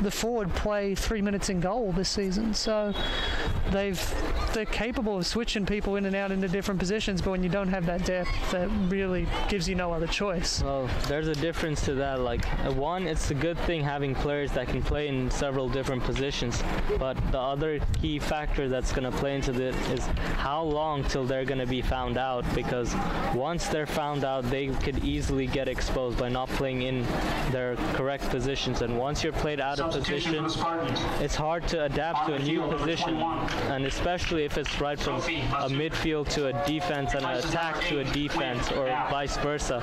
the forward, play 3 minutes in goal this season. So they're capable of switching people in and out into different positions, but when you don't have that depth, that really gives you no other choice. Well, there's a difference to that. One, it's a good thing having players that can play in several different positions, but the other key factor that's going to play into this is how long till they're going to be found out, because once they're found out, they could easily get exposed by not playing in their correct positions, and once you're played out of position, it's hard to adapt to a new position, and especially if it's right from a midfield to a defense and an attack to a defense, or vice versa,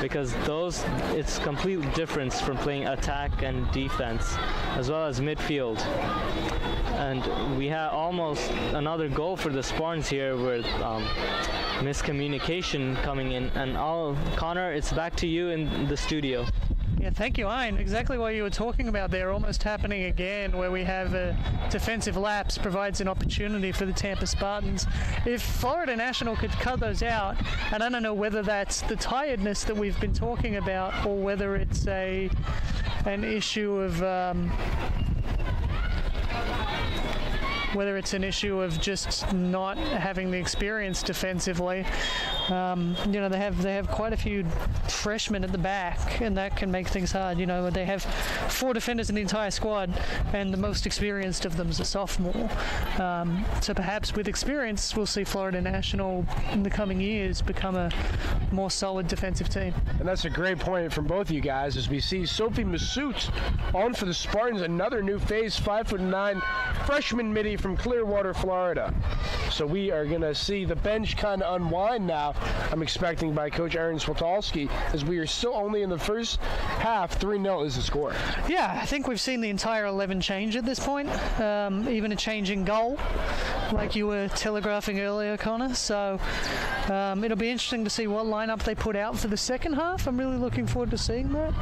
because it's completely different from playing attack and defense as well as midfield. And we had almost another goal for the Spartans here with miscommunication coming in. And Connor, it's back to you in the studio. Yeah, thank you, Ian. Exactly what you were talking about there, almost happening again, where we have a defensive lapse provides an opportunity for the Tampa Spartans. If Florida National could cut those out, and I don't know whether that's the tiredness that we've been talking about or whether it's an issue of just not having the experience defensively. They have quite a few freshmen at the back, and that can make things hard. They have 4 defenders in the entire squad, and the most experienced of them is a sophomore. So perhaps with experience, we'll see Florida National in the coming years become a more solid defensive team. And that's a great point from both of you guys as we see Sophie Massoud on for the Spartans, another new face, 5'9", freshman midi from Clearwater, Florida. So we are going to see the bench kind of unwind now, I'm expecting, by Coach Aaron Swatolski, as we are still only in the first half. 3-0 is the score. Yeah, I think we've seen the entire 11 change at this point, even a change in goal, like you were telegraphing earlier, Connor. So it'll be interesting to see what lineup they put out for the second half. I'm really looking forward to seeing that.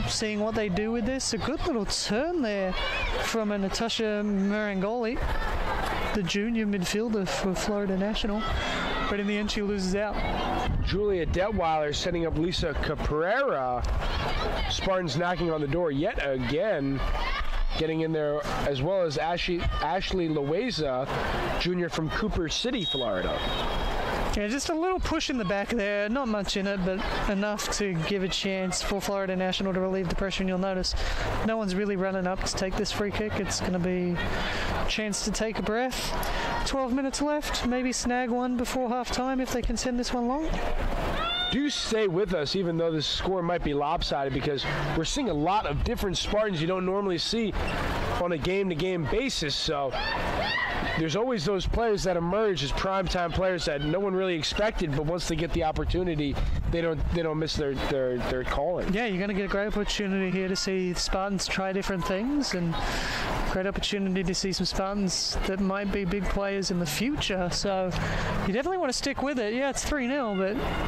Seeing what they do with this. A good little turn there from a Natasha Marangoli, the junior midfielder for Florida National, but in the end she loses out. Julia Detweiler setting up Lisa Caprera. Spartans knocking on the door yet again, getting in there, as well as Ashley Loaiza, junior from Cooper City, Florida. Yeah, just a little push in the back there, not much in it, but enough to give a chance for Florida National to relieve the pressure. And you'll notice no one's really running up to take this free kick. It's going to be a chance to take a breath. 12 minutes left, maybe snag one before half-time if they can send this one long. Do stay with us, even though the score might be lopsided, because we're seeing a lot of different Spartans you don't normally see on a game-to-game basis. So there's always those players that emerge as primetime players that no one really expected, but once they get the opportunity, they don't miss their calling. Yeah, you're going to get a great opportunity here to see Spartans try different things, and great opportunity to see some Spartans that might be big players in the future. So you definitely want to stick with it. Yeah, it's 3-0,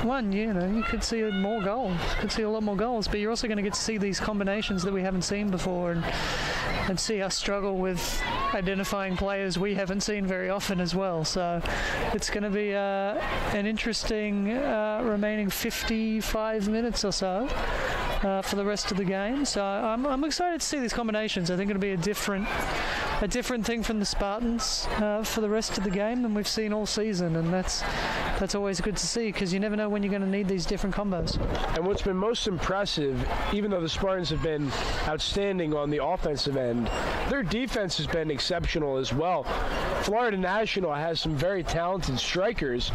but you could see more goals. Could see a lot more goals, but you're also going to get to see these combinations that we haven't seen before, and see us struggle with identifying players we haven't seen very often as well. So it's going to be an interesting remaining 55 minutes or so for the rest of the game. So I'm excited to see these combinations. I think it'll be a different thing from the Spartans for the rest of the game than we've seen all season, and that's always good to see, because you never know when you're going to need these different combos. And what's been most impressive, even though the Spartans have been outstanding on the offensive end, their defense has been exceptional as well. Florida National has some very talented strikers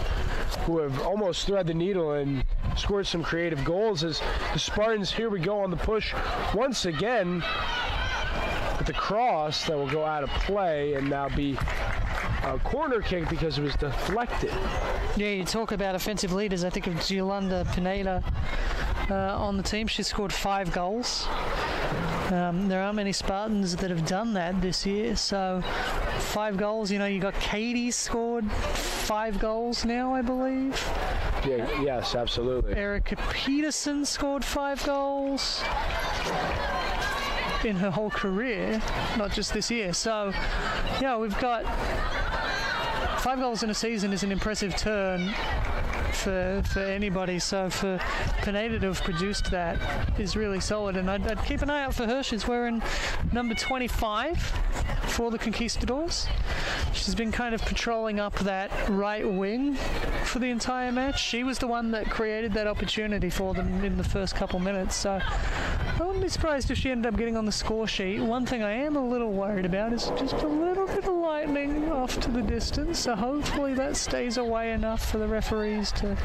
who have almost threaded the needle and scored some creative goals, as the Spartans, here we go on the push once again with the cross that will go out of play and now be a corner kick because it was deflected. Yeah, you talk about offensive leaders. I think of Yolanda Pineda on the team. She scored 5 goals. There aren't many Spartans that have done that this year, so 5 goals. You got Katie scored 5 goals now, I believe. Yeah, yes, absolutely. Erica Peterson scored 5 goals in her whole career, not just this year. So, yeah, we've got 5 goals in a season is an impressive turn for anybody. So for Pineda to have produced that is really solid, and I'd keep an eye out for her. She's wearing number 25 for the Conquistadors. She's been kind of patrolling up that right wing for the entire match. She was the one that created that opportunity for them in the first couple minutes, so I wouldn't be surprised if she ended up getting on the score sheet. One thing I am a little worried about is just a little bit of lightning off to the distance, so hopefully that stays away enough for the referees to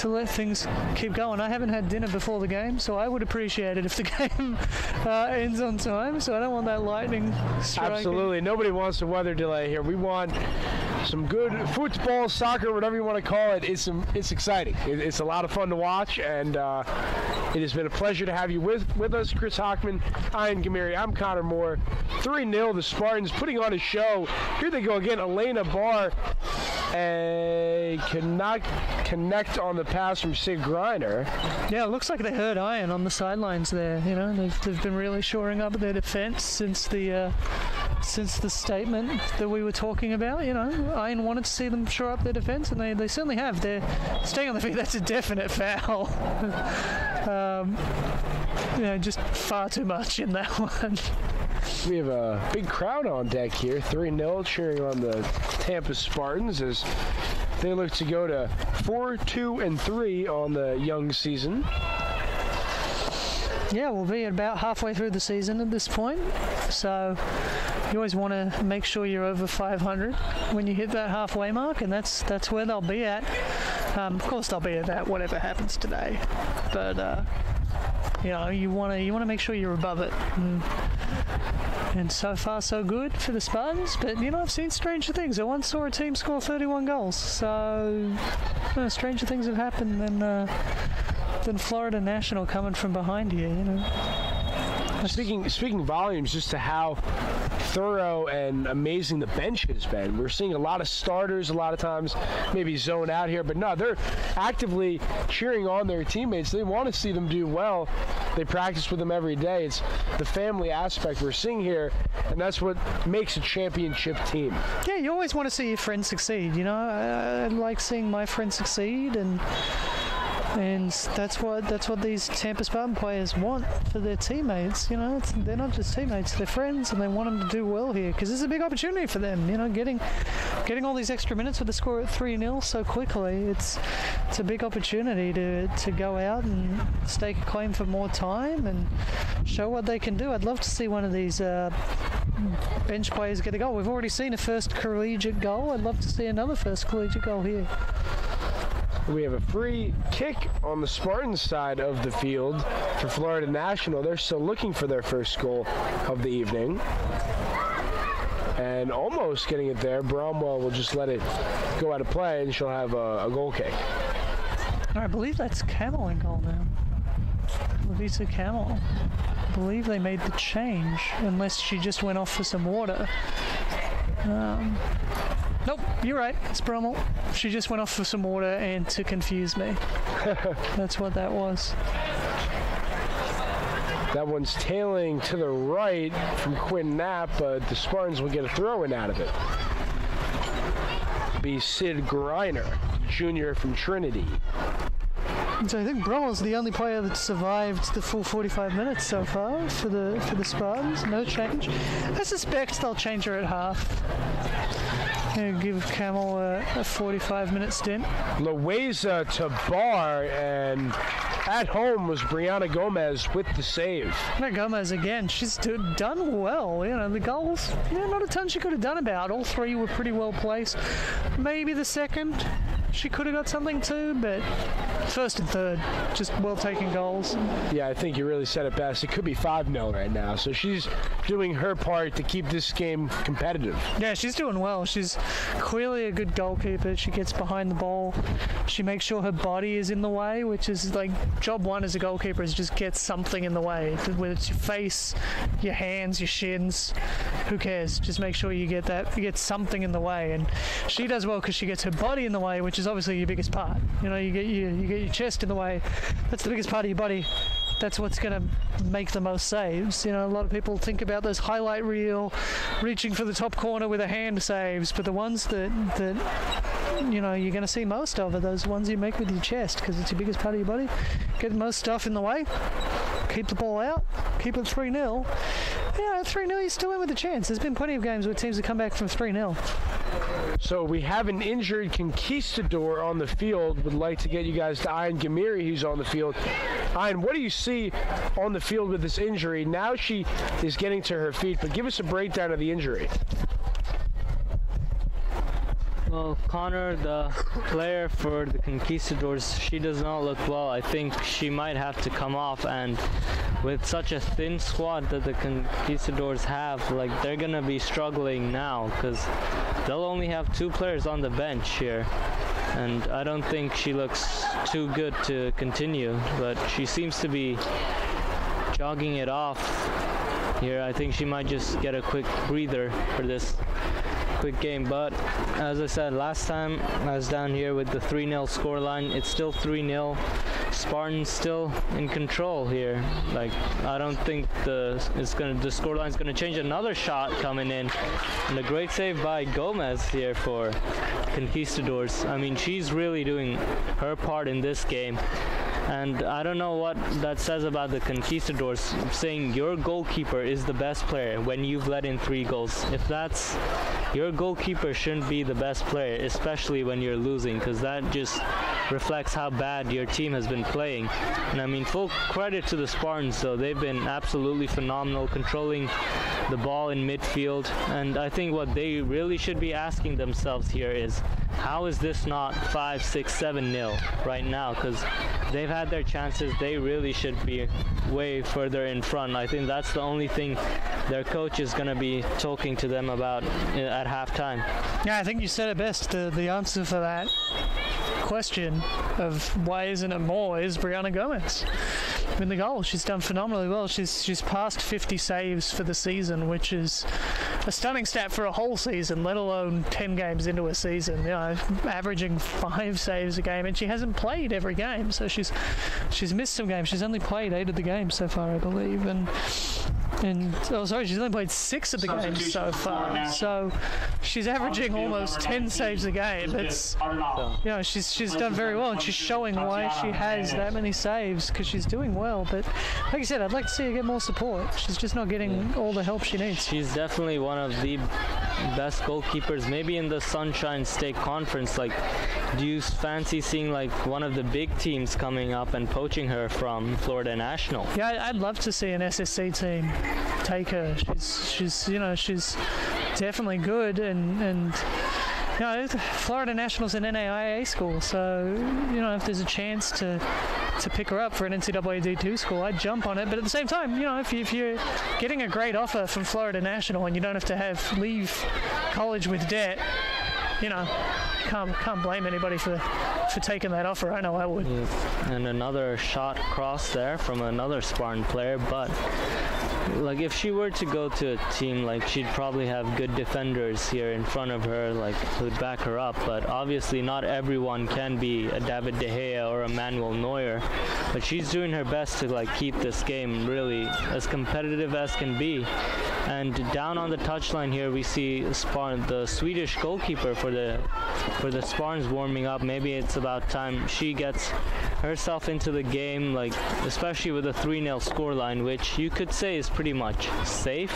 let things keep going. I haven't had dinner before the game, so I would appreciate it if the game ends on time, so I don't want that lightning striking. Absolutely. Nobody wants a weather delay here. We want some good football, soccer, whatever you want to call it. It's exciting. It's a lot of fun to watch, and it has been a pleasure to have you with us, Chris Hockman, Ian Gamiri. I'm Connor Moore. 3-0, the Spartans putting on a show. Here they go again, Elena Barr and cannot connect on the pass from Sid Griner. Yeah, it looks like they heard Iron on the sidelines there. You know, they've been really shoring up their defense since the statement that we were talking about. You know, Iron wanted to see them shore up their defense, and they certainly have. They're staying on the field. That's a definite foul. You know, just far too much in that one. We have a big crowd on deck here, 3-0, cheering on the Tampa Spartans as they look to go to 4-2-3 on the young season. Yeah, we'll be about halfway through the season at this point, so you always want to make sure you're over 500 when you hit that halfway mark, and that's where they'll be at. Of course, they'll be at that whatever happens today, but you know, you want to make sure you're above it. And so far, so good for the Spartans. But, you know, I've seen stranger things. I once saw a team score 31 goals. So, stranger things have happened than Florida National coming from behind here, you know. Speaking volumes just to how thorough and amazing the bench has been. We're seeing a lot of starters a lot of times maybe zone out here, but no, they're actively cheering on their teammates. They want to see them do well. They practice with them every day. It's the family aspect we're seeing here, and that's what makes a championship team. Yeah, you always want to see your friends succeed, you know. I like seeing my friends succeed, and that's what these Tampa Spartan players want for their teammates. You know, they're not just teammates; they're friends, and they want them to do well here because it's a big opportunity for them. You know, getting all these extra minutes with the score at 3-0 so quickly. It's a big opportunity to go out and stake a claim for more time and show what they can do. I'd love to see one of these bench players get a goal. We've already seen a first collegiate goal. I'd love to see another first collegiate goal here. We have a free kick on the Spartans side of the field for Florida National. They're still looking for their first goal of the evening. And almost getting it there. Bromwell will just let it go out of play, and she'll have a goal kick. I believe that's Camel in goal now. Lavisa Camel. I believe they made the change, unless she just went off for some water. Nope, you're right. It's Brummel. She just went off for some water and to confuse me. That's what that was. That one's tailing to the right from Quinn Knapp, but the Spartans will get a throw-in out of it. Be Sid Griner, junior from Trinity. So I think Brummel's the only player that survived the full 45 minutes so far for the Spartans. No change. I suspect they'll change her at half. Give Camel a 45-minute stint. Loaiza to bar, and at home was Brianna Gomez with the save. No, Gomez again. She's done well. You know, the goals, not a ton she could have done about. All three were pretty well placed. Maybe the second she could have got something too, but first and third, just well-taken goals. Yeah, I think you really said it best. It could be 5-0 right now, so she's doing her part to keep this game competitive. Yeah, she's doing well. She's clearly a good goalkeeper. She gets behind the ball. She makes sure her body is in the way, which is like job one as a goalkeeper, is just get something in the way. Whether it's your face, your hands, your shins, who cares? Just make sure you get something in the way. And she does well because she gets her body in the way, which is obviously your biggest part. You know, you get your chest in the way. That's the biggest part of your body. That's what's going to make the most saves. You know, a lot of people think about those highlight reel, reaching for the top corner with a hand saves, but the ones that you know you're going to see most of are those ones you make with your chest, because it's your biggest part of your body. Get the most stuff in the way, keep the ball out, keep it 3-0. Yeah, 3-0, you're still in with a chance. There's been plenty of games where teams have come back from 3-0. So we have an injured conquistador on the field. Would like to get you guys to Ayan Gamiri, who's on the field. Ayan, what do you see on the field with this injury? Now she is getting to her feet, but give us a breakdown of the injury. Well, Connor, the player for the Conquistadors, she does not look well. I think she might have to come off, and with such a thin squad that the Conquistadors have, like, they're gonna be struggling now because they'll only have 2 players on the bench here, and I don't think she looks too good to continue, but she seems to be jogging it off here. I think she might just get a quick breather for this quick game. But as I said last time, I was down here with the 3-0 scoreline. It's still 3-0. Spartans still in control here. Like, I don't think the scoreline's gonna change. Another shot coming in, and a great save by Gomez here for Conquistadors. I mean, she's really doing her part in this game. And I don't know what that says about the Conquistadors, saying your goalkeeper is the best player when you've let in 3 goals. If that's your goalkeeper, shouldn't be the best player, especially when you're losing, because that just reflects how bad your team has been playing. And I mean, full credit to the Spartans, though. They've been absolutely phenomenal controlling the ball in midfield. And I think what they really should be asking themselves here is, how is this not 5, 6, 7-0 right now? Because they've had their chances. They really should be way further in front. I think that's the only thing their coach is going to be talking to them about at halftime. Yeah, I think you said it best. The answer for that question of why isn't it more is Brianna Gomez. In the goal, she's done phenomenally well. She's passed 50 saves for the season, which is a stunning stat for a whole season, let alone 10 games into a season. You know, averaging 5 saves a game, and she hasn't played every game, so she's missed some games. She's only played 8 of the games so far, I believe, and she's only played 6 of the games so far. So she's averaging almost 10 saves a game. It's, you know, she's done very well, and she's showing why she has that many saves, because she's doing well. But like I said, I'd like to see her get more support. She's just not getting all the help she needs. She's definitely one of the best goalkeepers, maybe in the Sunshine State Conference. Like, do you fancy seeing like one of the big teams coming up and poaching her from Florida National? Yeah, I'd love to see an SSC team take her. She's definitely good, and you know, Florida National's an NAIA school, so you know, if there's a chance to pick her up for an NCAA D2 school, I'd jump on it. But at the same time, you know, if you're getting a great offer from Florida National and you don't have to leave college with debt, you know, can't blame anybody for taking that offer. I know I would. Yeah. And another shot cross there from another Spartan player, but like, if she were to go to a team, like, she'd probably have good defenders here in front of her, like, who'd back her up. But obviously not everyone can be a David De Gea or a Manuel Neuer. But she's doing her best to like keep this game really as competitive as can be. And down on the touchline here, we see the Swedish goalkeeper for the Spartans warming up. Maybe it's about time she gets herself into the game, like, especially with a 3-0 scoreline, which you could say is pretty much safe.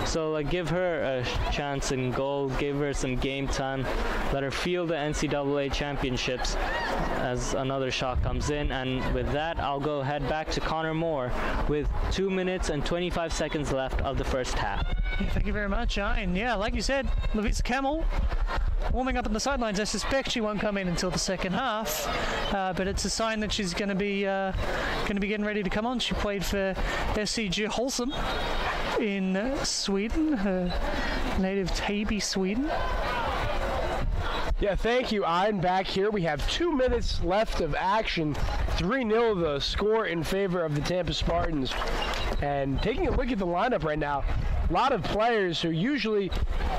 So like, give her a chance in goal, give her some game time, let her feel the NCAA championships as another shot comes in. And with that, I'll go head back to Connor Moore with 2 minutes and 25 seconds left of the first half. Yeah, thank you very much, Ian. Yeah, like you said, Lavitza Camel warming up on the sidelines. I suspect she won't come in until the second half, but it's a sign that she's going to be getting ready to come on. She played for SCG Holsum in Sweden, her native Täby, Sweden. Yeah, thank you, Ian. Back here, we have 2 minutes left of action. 3-0 the score in favor of the Tampa Spartans. And taking a look at the lineup right now, a lot of players who usually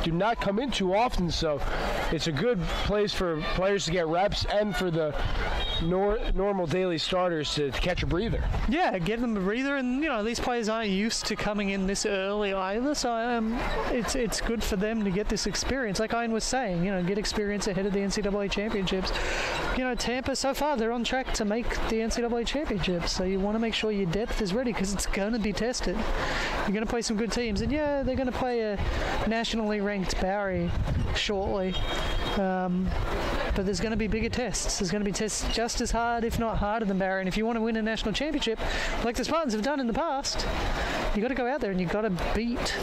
do not come in too often, so it's a good place for players to get reps and for the normal daily starters to catch a breather. Yeah, get them a breather, and you know, these players aren't used to coming in this early either, so it's good for them to get this experience. Like Ian was saying, you know, get experience ahead of the NCAA championships. You know, Tampa, so far, they're on track to make the NCAA championships, so you want to make sure your depth is ready, because it's going to be tested. You're going to play some good teams, and yeah, they're going to play a nationally ranked Barry shortly, but there's going to be bigger tests. There's going to be tests just as hard, if not harder, than Barry. And if you want to win a national championship, like the Spartans have done in the past, you got to go out there and you got to beat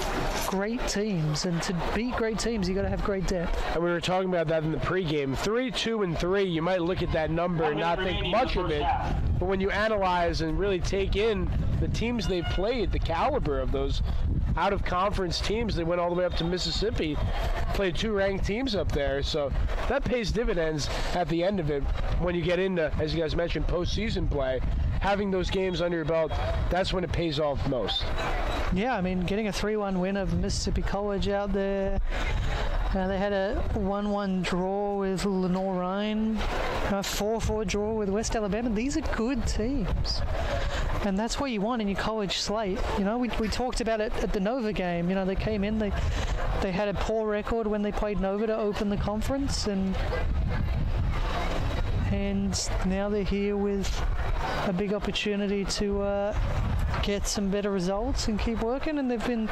great teams. And to beat great teams, you got to have great depth. And we were talking about that in the pregame. 3, 2, and 3. You might look at that number and not think much of it, but when you analyze and really take in the teams they played, the caliber of those out-of-conference teams, they went all the way up to Mississippi, played 2 ranked teams up there, so that pays dividends at the end of it when you get into, as you guys mentioned, postseason play. Having those games under your belt, that's when it pays off most. Yeah, I mean, getting a 3-1 win over Mississippi College out there, They had a 1-1 draw with Lenore Rhine, a 4-4 draw with West Alabama. These are good teams. And that's what you want in your college slate. You know, we talked about it at the Nova game. You know, they came in, they had a poor record when they played Nova to open the conference, and now they're here with a big opportunity to get some better results and keep working. And they've been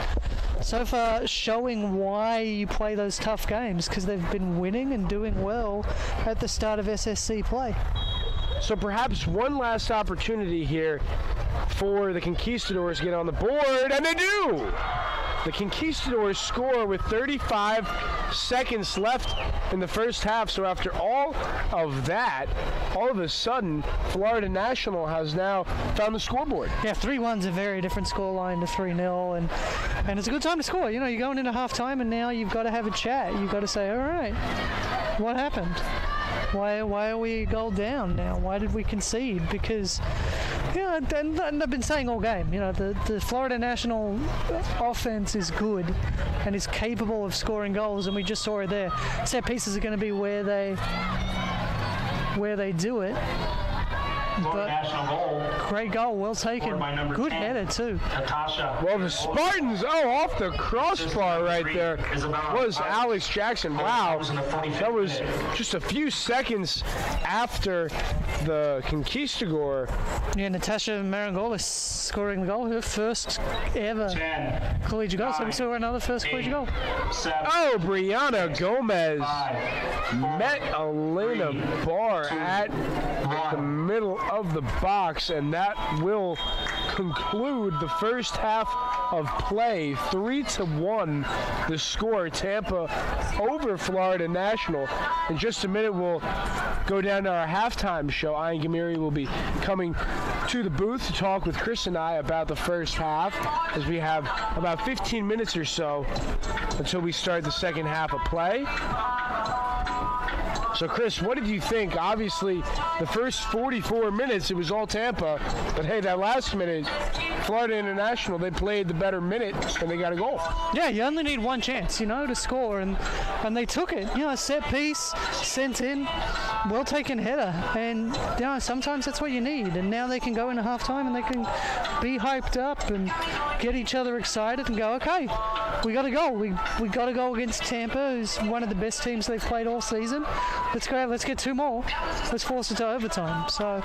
so far showing why you play those tough games, because they've been winning and doing well at the start of SSC play. So perhaps one last opportunity here for the Conquistadors to get on the board, and they do! The Conquistadors score with 35 seconds left in the first half. So after all of that, all of a sudden, Florida National has now found the scoreboard. Yeah, 3-1's a very different scoreline to 3-0, and it's a good time to score. You know, you're going into halftime, and now you've got to have a chat. You've got to say, all right, what happened? Why are we a goal down now? Why did we concede? Because, you know, and I've been saying all game, you know, the Florida National offense is good and is capable of scoring goals, and we just saw it there. Set pieces are going to be where they do it. Florida National goal. Great goal, well taken. Scored by number Good 10, header too. Natasha. Well, the Spartans, off the crossbar right there was Alex Jackson. Wow, that was just a few seconds after the Conquistador. Yeah, Natasha Marangola scoring the goal, her first ever 10, collegiate goal. So we saw another first collegiate goal. 7, Oh, Brianna Gomez 5, met Elena Barr at the middle of the box, and that will conclude the first half of play. 3-1 the score. Tampa over Florida National. In just a minute, we'll go down to our halftime show. Ian Gamiri will be coming to the booth to talk with Chris and I about the first half, as we have about 15 minutes or so until we start the second half of play. So, Chris, what did you think? Obviously, the first 44 minutes, it was all Tampa. But, hey, that last minute, Florida International, they played the better minute, and they got a goal. Yeah, you only need one chance, you know, to score, and they took it. You know, a set piece, sent in, well-taken header. And, you know, sometimes that's what you need. And now they can go into halftime, and they can be hyped up and get each other excited and go, okay, we got to go. We got to go against Tampa, who's one of the best teams they've played all season. Let's go. Let's get 2 more. Let's force it to overtime. So,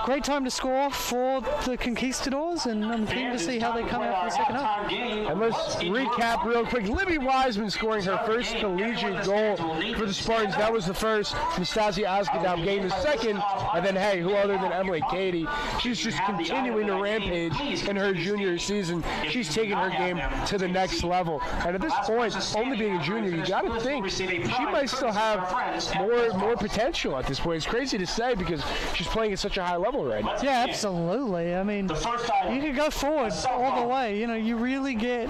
great time to score for the Conquistadors, and I'm keen to see how they come out for the second half. And let's recap real quick. Libby Wiseman scoring her first collegiate goal for the Spartans. That was the first. Nastasia Askedam getting the second. And then, hey, who other than Emily Cady? She's just continuing to rampage in her junior season. She's taking her game to the next level. And at this point, only being a junior, you got to think she might still have more potential at this point. It's crazy to say because she's playing at such a high level right now. Yeah, absolutely. I mean, you can go forward all the way. You know, you really get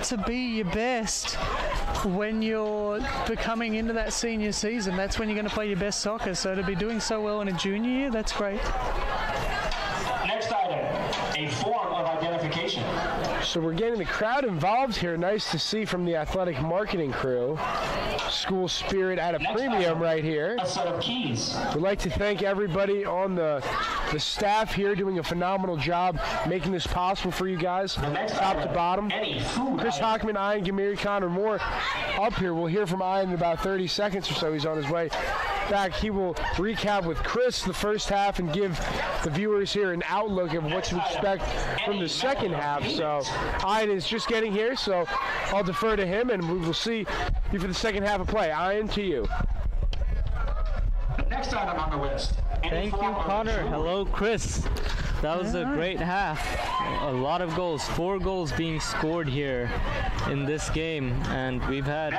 to be your best when you're becoming into that senior season. That's when you're going to play your best soccer. So to be doing so well in a junior year, that's great. Next item, a form of identification. So we're getting the crowd involved here. Nice to see from the athletic marketing crew. School spirit at a premium right here. A set of keys. We'd like to thank everybody on the staff here doing a phenomenal job making this possible for you guys, top to bottom. Chris Hockman, Ian Gamiri, Connor Moore up here. We'll hear from Ian in about 30 seconds or so. He's on his way back. He will recap with Chris the first half and give the viewers here an outlook of what to expect from the second half. So Ian is just getting here, so I'll defer to him, and we will see you for the second half of play. Ian, to you. Next item on the list. Thank you, Connor. Hello, Chris. That was a great half. A lot of goals. 4 goals being scored here in this game, and we've had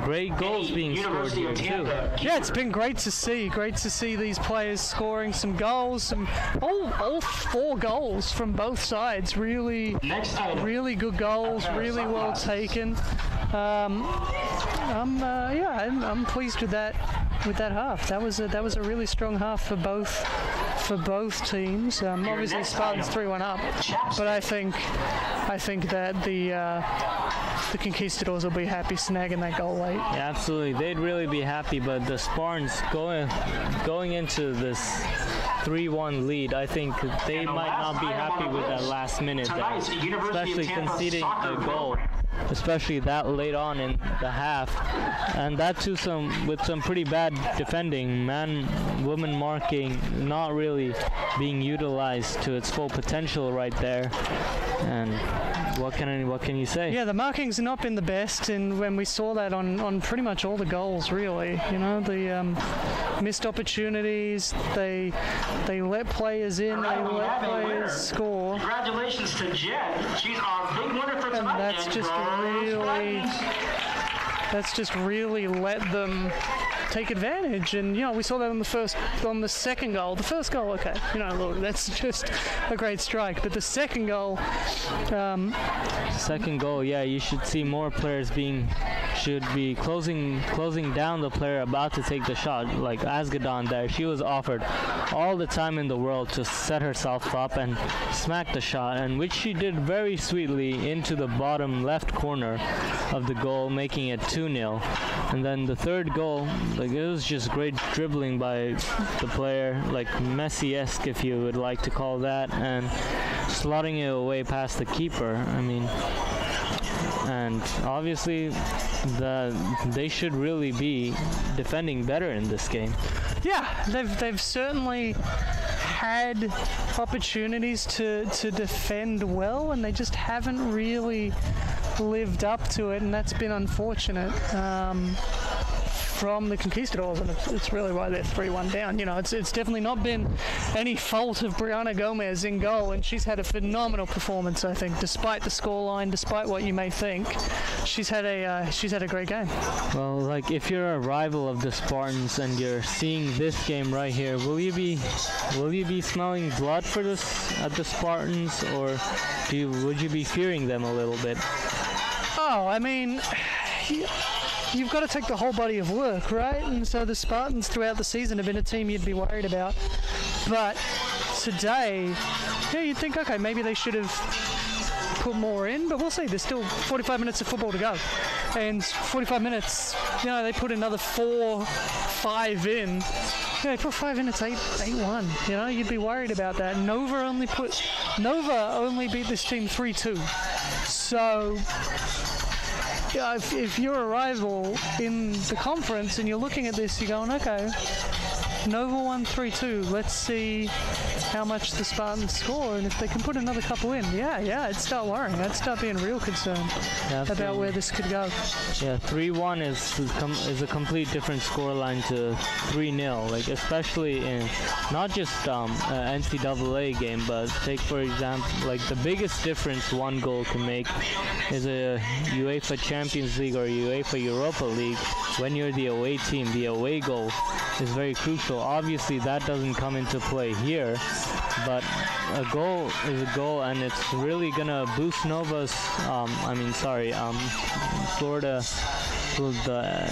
great goals being scored here too. Yeah, it's been great to see. Great to see these players scoring some goals. All 4 goals from both sides. Really good goals. Really well taken. I'm pleased with that half. That was a really strong half for both teams. Obviously Spartans 3-1 up, but I think that the Conquistadors will be happy snagging that goal late. Yeah, absolutely. They'd really be happy, but the Spartans going into this 3-1 lead, I think they might not be happy with that last minute there, especially conceding a goal, especially that late on in the half, and that too with some pretty bad defending, man-woman marking not really being utilized to its full potential right there. And what can you say? Yeah, the marking's not been the best, and when we saw that on pretty much all the goals, really. You know, the missed opportunities, they let players in, they let players score. Congratulations to Jen. She's our big winner for tonight. And that's just really let them take advantage. And you know, we saw that on the second goal. The first goal, okay, you know, look, that's just a great strike. But the second goal, yeah, you should see more players should be closing down the player about to take the shot. Like Asgadon there, she was offered all the time in the world to set herself up and smack the shot, and which she did very sweetly into the bottom left corner of the goal, making it 2-0. And then the third goal, like, it was just great dribbling by the player, like Messi-esque if you would like to call that, and slotting it away past the keeper. I mean, and obviously they should really be defending better in this game. Yeah, they've certainly had opportunities to defend well, and they just haven't really lived up to it, and that's been unfortunate from the Conquistadors, and it's really why they're 3-1 down. You know, it's definitely not been any fault of Brianna Gomez in goal, and she's had a phenomenal performance, I think, despite the scoreline, despite what you may think. She's had a great game. Well, like, if you're a rival of the Spartans and you're seeing this game right here, will you be smelling blood for this at the Spartans, or would you be fearing them a little bit? Oh, I mean, you've got to take the whole body of work, right? And so the Spartans throughout the season have been a team you'd be worried about. But today, yeah, you'd think, okay, maybe they should have put more in, but we'll see. There's still 45 minutes of football to go. And 45 minutes, you know, they put another 4-5 in. Yeah, they put 5 in, it's 8-1. You know, you'd be worried about that. Nova only beat this team 3-2. So, yeah, if you're a rival in the conference and you're looking at this, you're going, okay, Nova won 3-2. Let's see how much the Spartans score, and if they can put another couple in, I'd start worrying. I'd start being real concerned about where this could go. Yeah, 3-1 is a complete different scoreline to 3-0. Like, especially in not just NCAA game, but take for example, like, the biggest difference one goal can make is a UEFA Champions League or UEFA Europa League. When you're the away team, the away goal is very crucial. Obviously, that doesn't come into play here, but a goal is a goal, and it's really gonna boost Nova's,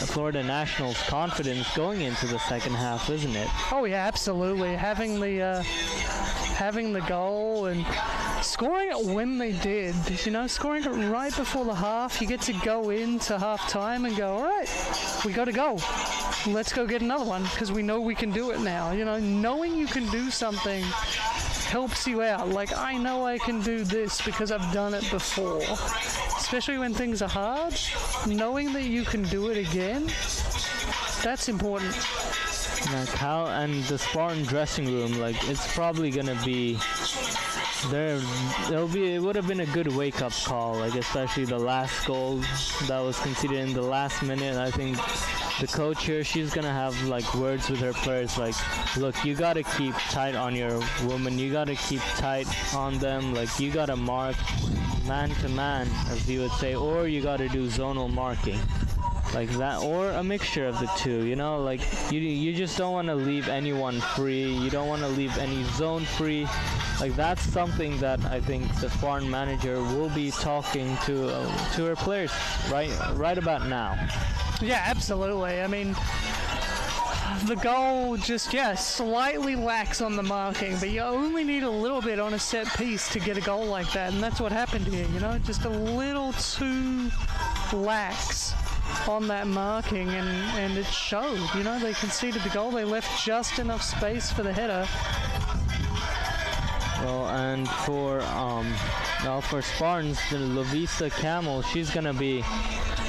Florida Nationals' confidence going into the second half, isn't it? Oh yeah, absolutely. Having the goal and scoring it when they did, you know, scoring it right before the half, you get to go into half time and go, all right, we got to go. Let's go get another one, because we know we can do it now. You know, knowing you can do something helps you out. Like, I know I can do this because I've done it before. Especially when things are hard, knowing that you can do it again, that's important. Like, and the Spartan dressing room, like, it's probably gonna be it would have been a good wake-up call, like, especially the last goal that was conceded in the last minute. I think the coach here, she's gonna have, like, words with her players, like, look, you gotta keep tight on your woman, you gotta keep tight on them, like, you gotta mark man to man, as you would say, or you gotta do zonal marking, like that, or a mixture of the two, you know, like, you just don't want to leave anyone free, you don't want to leave any zone free. Like, that's something that I think the Spartan manager will be talking to her players right about now. Yeah, absolutely. I mean, the goal just, slightly lacks on the marking, but you only need a little bit on a set piece to get a goal like that, and that's what happened here, just a little too lax on that marking, and it showed. They conceded the goal. They left just enough space for the header. Well, and for Spartans, the Lovisa Camel, she's gonna be.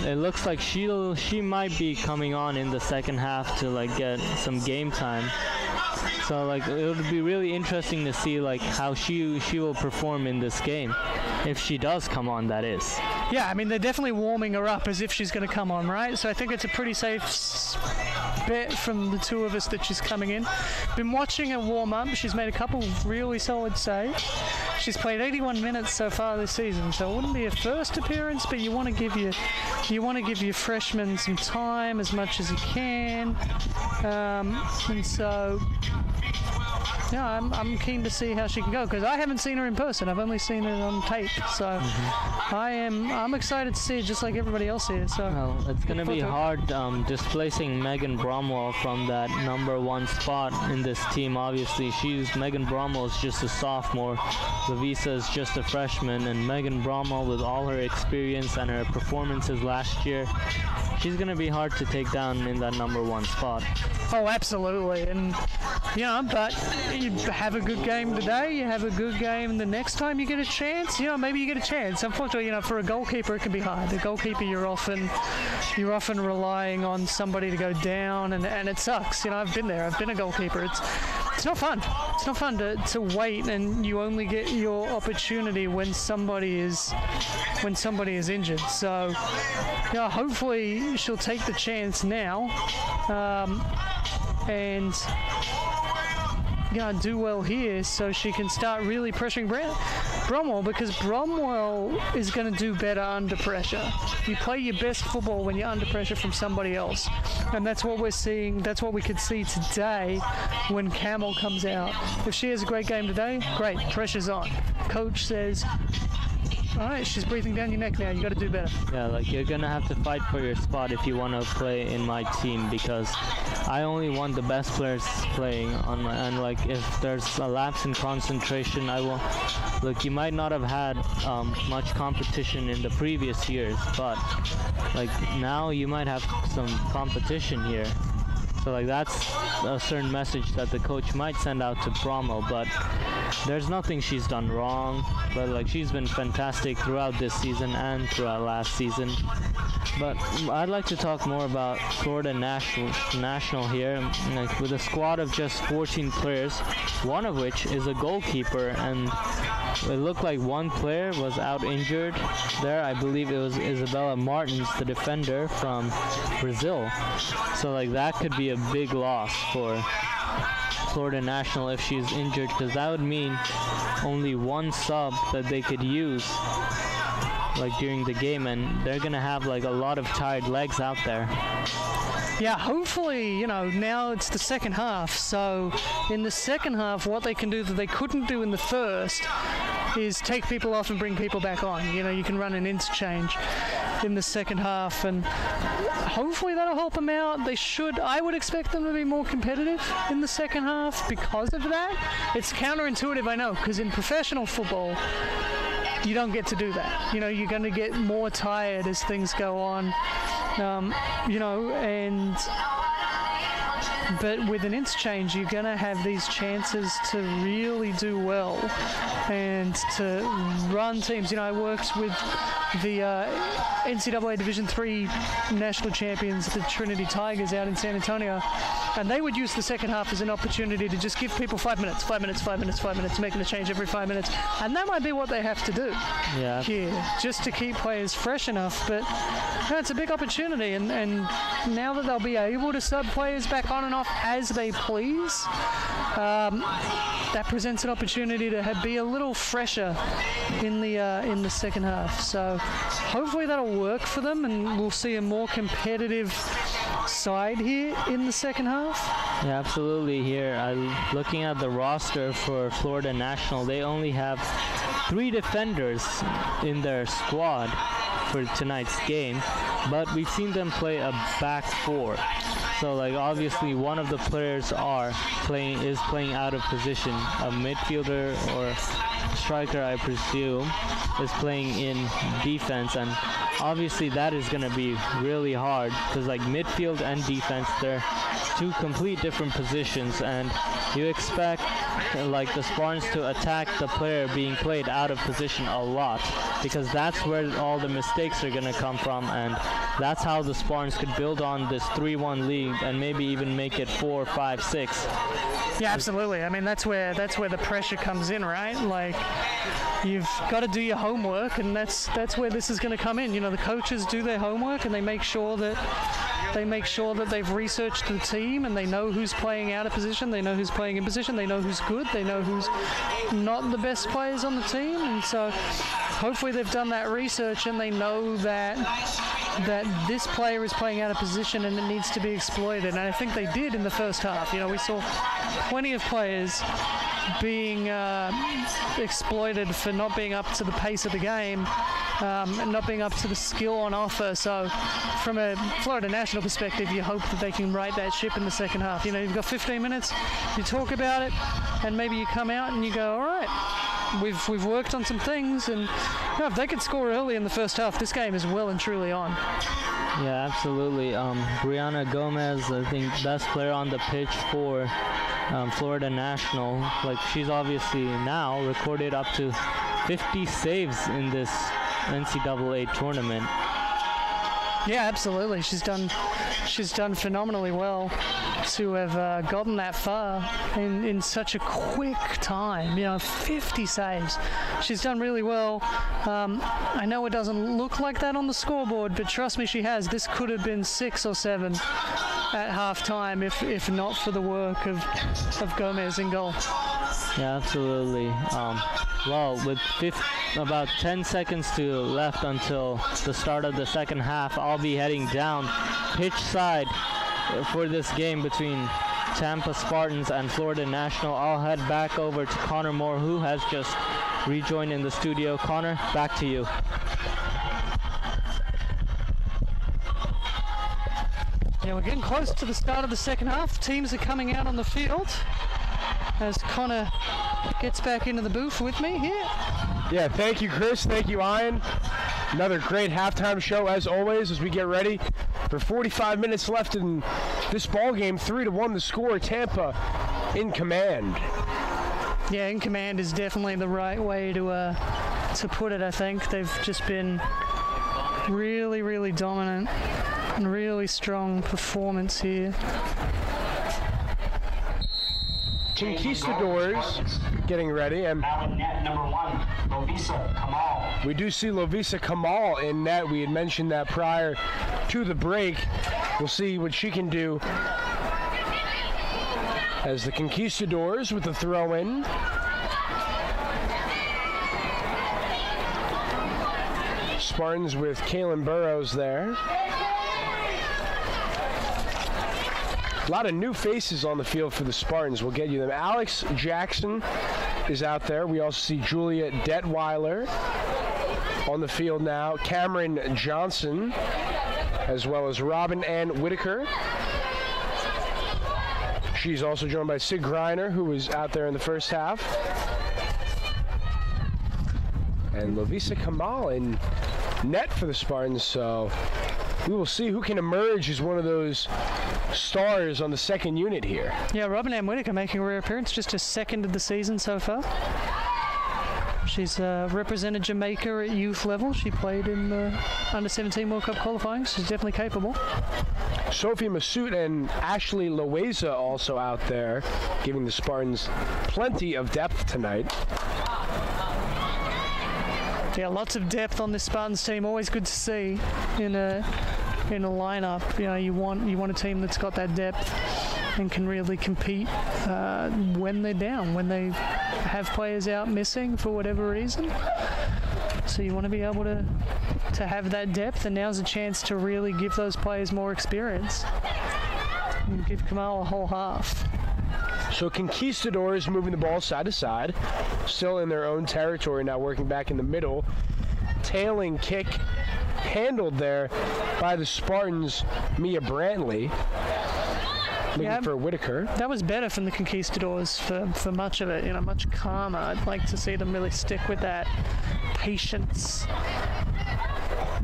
It looks like she might be coming on in the second half to get some game time. So it would be really interesting to see how she will perform in this game, if she does come on, that is. Yeah, I mean, they're definitely warming her up as if she's going to come on, right? So I think it's a pretty safe bet from the two of us that she's coming in. Been watching her warm up. She's made a couple of really solid saves. She's played 81 minutes so far this season, so it wouldn't be her first appearance, but you want to give your freshmen some time as much as you can, and so. Yeah, I'm keen to see how she can go, because I haven't seen her in person. I've only seen her on tape, so I'm excited to see it just like everybody else here. So well, it's going to be hard displacing Megan Bromwell from that number 1 spot in this team. Obviously, Megan Bromwell is just a sophomore, Lovisa is just a freshman, and Megan Bromwell, with all her experience and her performances last year, she's going to be hard to take down in that number 1 spot. Oh, absolutely, and but you have a good game today, you have a good game the next time you get a chance, maybe you get a chance. Unfortunately, for a goalkeeper, it can be hard. A goalkeeper, you're often relying on somebody to go down, and it sucks. I've been there. I've been a goalkeeper. It's not fun. It's not fun to wait, and you only get your opportunity when somebody is injured. So, hopefully she'll take the chance now, and do well here so she can start really pressuring Bromwell, because Bromwell is going to do better under pressure. You play your best football when you're under pressure from somebody else, and that's what we're seeing. That's what we could see today when Camel comes out. If she has a great game today, great, pressure's on. Coach says, all right, she's breathing down your neck now. You got to do better. Yeah, you're gonna have to fight for your spot if you want to play in my team, because I only want the best players playing on my. And if there's a lapse in concentration, I will. Look, you might not have had much competition in the previous years, but now you might have some competition here. So that's a certain message that the coach might send out to Bromwell, but there's nothing she's done wrong. But she's been fantastic throughout this season and throughout last season. But I'd like to talk more about Florida National here, with a squad of just 14 players, one of which is a goalkeeper, and it looked like one player was out injured there. I believe it was Isabella Martins, the defender from Brazil. So that could be a big loss for Florida National if she's injured, because that would mean only one sub that they could use during the game, and they're gonna have a lot of tired legs out there. Yeah, hopefully, now it's the second half, so in the second half, what they can do that they couldn't do in the first is take people off and bring people back on. You can run an interchange in the second half, and hopefully that'll help them out. I would expect them to be more competitive in the second half because of that. It's counterintuitive, I know, because in professional football, you don't get to do that. You're going to get more tired as things go on, but with an interchange, you're going to have these chances to really do well and to run teams. I worked with the NCAA Division III national champions, the Trinity Tigers, out in San Antonio, and they would use the second half as an opportunity to just give people 5 minutes, making a change every 5 minutes, and that might be what they have to do here, just to keep players fresh enough. But it's a big opportunity, and now that they'll be able to sub players back on and off as they please, that presents an opportunity to be a little fresher in the second half. So hopefully that'll work for them, and we'll see a more competitive side here in the second half. Yeah, absolutely. Here, looking at the roster for Florida National, they only have 3 defenders in their squad for tonight's game, but we've seen them play a back 4. So like obviously one of the players is playing out of position. A midfielder or striker, I presume, is playing in defense, and obviously that is going to be really hard because like midfield and defense, they're two complete different positions, and you expect like the Spartans to attack the player being played out of position a lot, because that's where all the mistakes are going to come from, and that's how the Spartans could build on this 3-1 lead and maybe even make it 4, 5, 6. Yeah, absolutely. I mean, that's where the pressure comes in, right? Like, you've got to do your homework, and that's where this is going to come in. You know, the coaches do their homework, and they make sure that they've researched the team, and they know who's playing out of position, they know who's playing in position, they know who's good, they know who's not the best players on the team, and so hopefully they've done that research and they know that this player is playing out of position and it needs to be exploited. And I think they did in the first half. You know, we saw plenty of players being exploited for not being up to the pace of the game and not being up to the skill on offer. So from a Florida National perspective, you hope that they can right that ship in the second half. You know, you've got 15 minutes, you talk about it, and maybe you come out and you go, all right, we've worked on some things, and you know, if they could score early in the first half, this game is well and truly on. Yeah, absolutely. Brianna Gomez, I think best player on the pitch for Florida National. Like, she's obviously now recorded up to 50 saves in this NCAA tournament. Yeah, absolutely. She's done phenomenally well to have gotten that far in such a quick time. You know, 50 saves. She's done really well. I know it doesn't look like that on the scoreboard, but trust me, she has. This could have been 6 or 7 at halftime if not for the work of Gomez in goal. Yeah, absolutely. Well, with about 10 seconds to left until the start of the second half, I'll be heading down pitch side for this game between Tampa Spartans and Florida National. I'll head back over to Connor Moore, who has just rejoined in the studio. Connor, back to you. Yeah, we're getting close to the start of the second half. Teams are coming out on the field as Connor gets back into the booth with me here. Yeah, thank you, Chris. Thank you, Ian. Another great halftime show, as always, as we get ready for 45 minutes left in this ball game. 3-1 the score. Tampa in command. Yeah, in command is definitely the right way to put it, I think. They've just been really, really dominant and really strong performance here. Conquistadors getting ready, and Now in net, number 1, Lovisa Kamal. we do see Lovisa Kamal in net. We had mentioned that prior to the break. We'll see what she can do as the Conquistadors with the throw-in. Spartans with Kaylin Burrows there. A lot of new faces on the field for the Spartans. We'll get you them. Alex Jackson is out there. We also see Julia Detweiler on the field now. Cameron Johnson, as well as Robin Ann Whitaker. She's also joined by Sig Greiner, who was out there in the first half. And Lovisa Kamal in net for the Spartans, so we will see who can emerge as one of those stars on the second unit here. Yeah, Robin Ann Whitaker making a rare appearance, just her second of the season so far. She's represented Jamaica at youth level. She played in the Under-17 World Cup qualifying. She's definitely capable. Sophie Massoud and Ashley Loaiza also out there, giving the Spartans plenty of depth tonight. Yeah, lots of depth on this Spartans team. Always good to see in a lineup. You know, you want a team that's got that depth and can really compete when they're down, when they have players out missing for whatever reason. So you want to be able to have that depth, and now's a chance to really give those players more experience and give Kamal a whole half. So Conquistadors moving the ball side to side, still in their own territory now, working back in the middle. Tailing kick handled there by the Spartans' Mia Brantley. looking for Whitaker. That was better from the Conquistadors for much of it, much calmer. I'd like to see them really stick with that patience.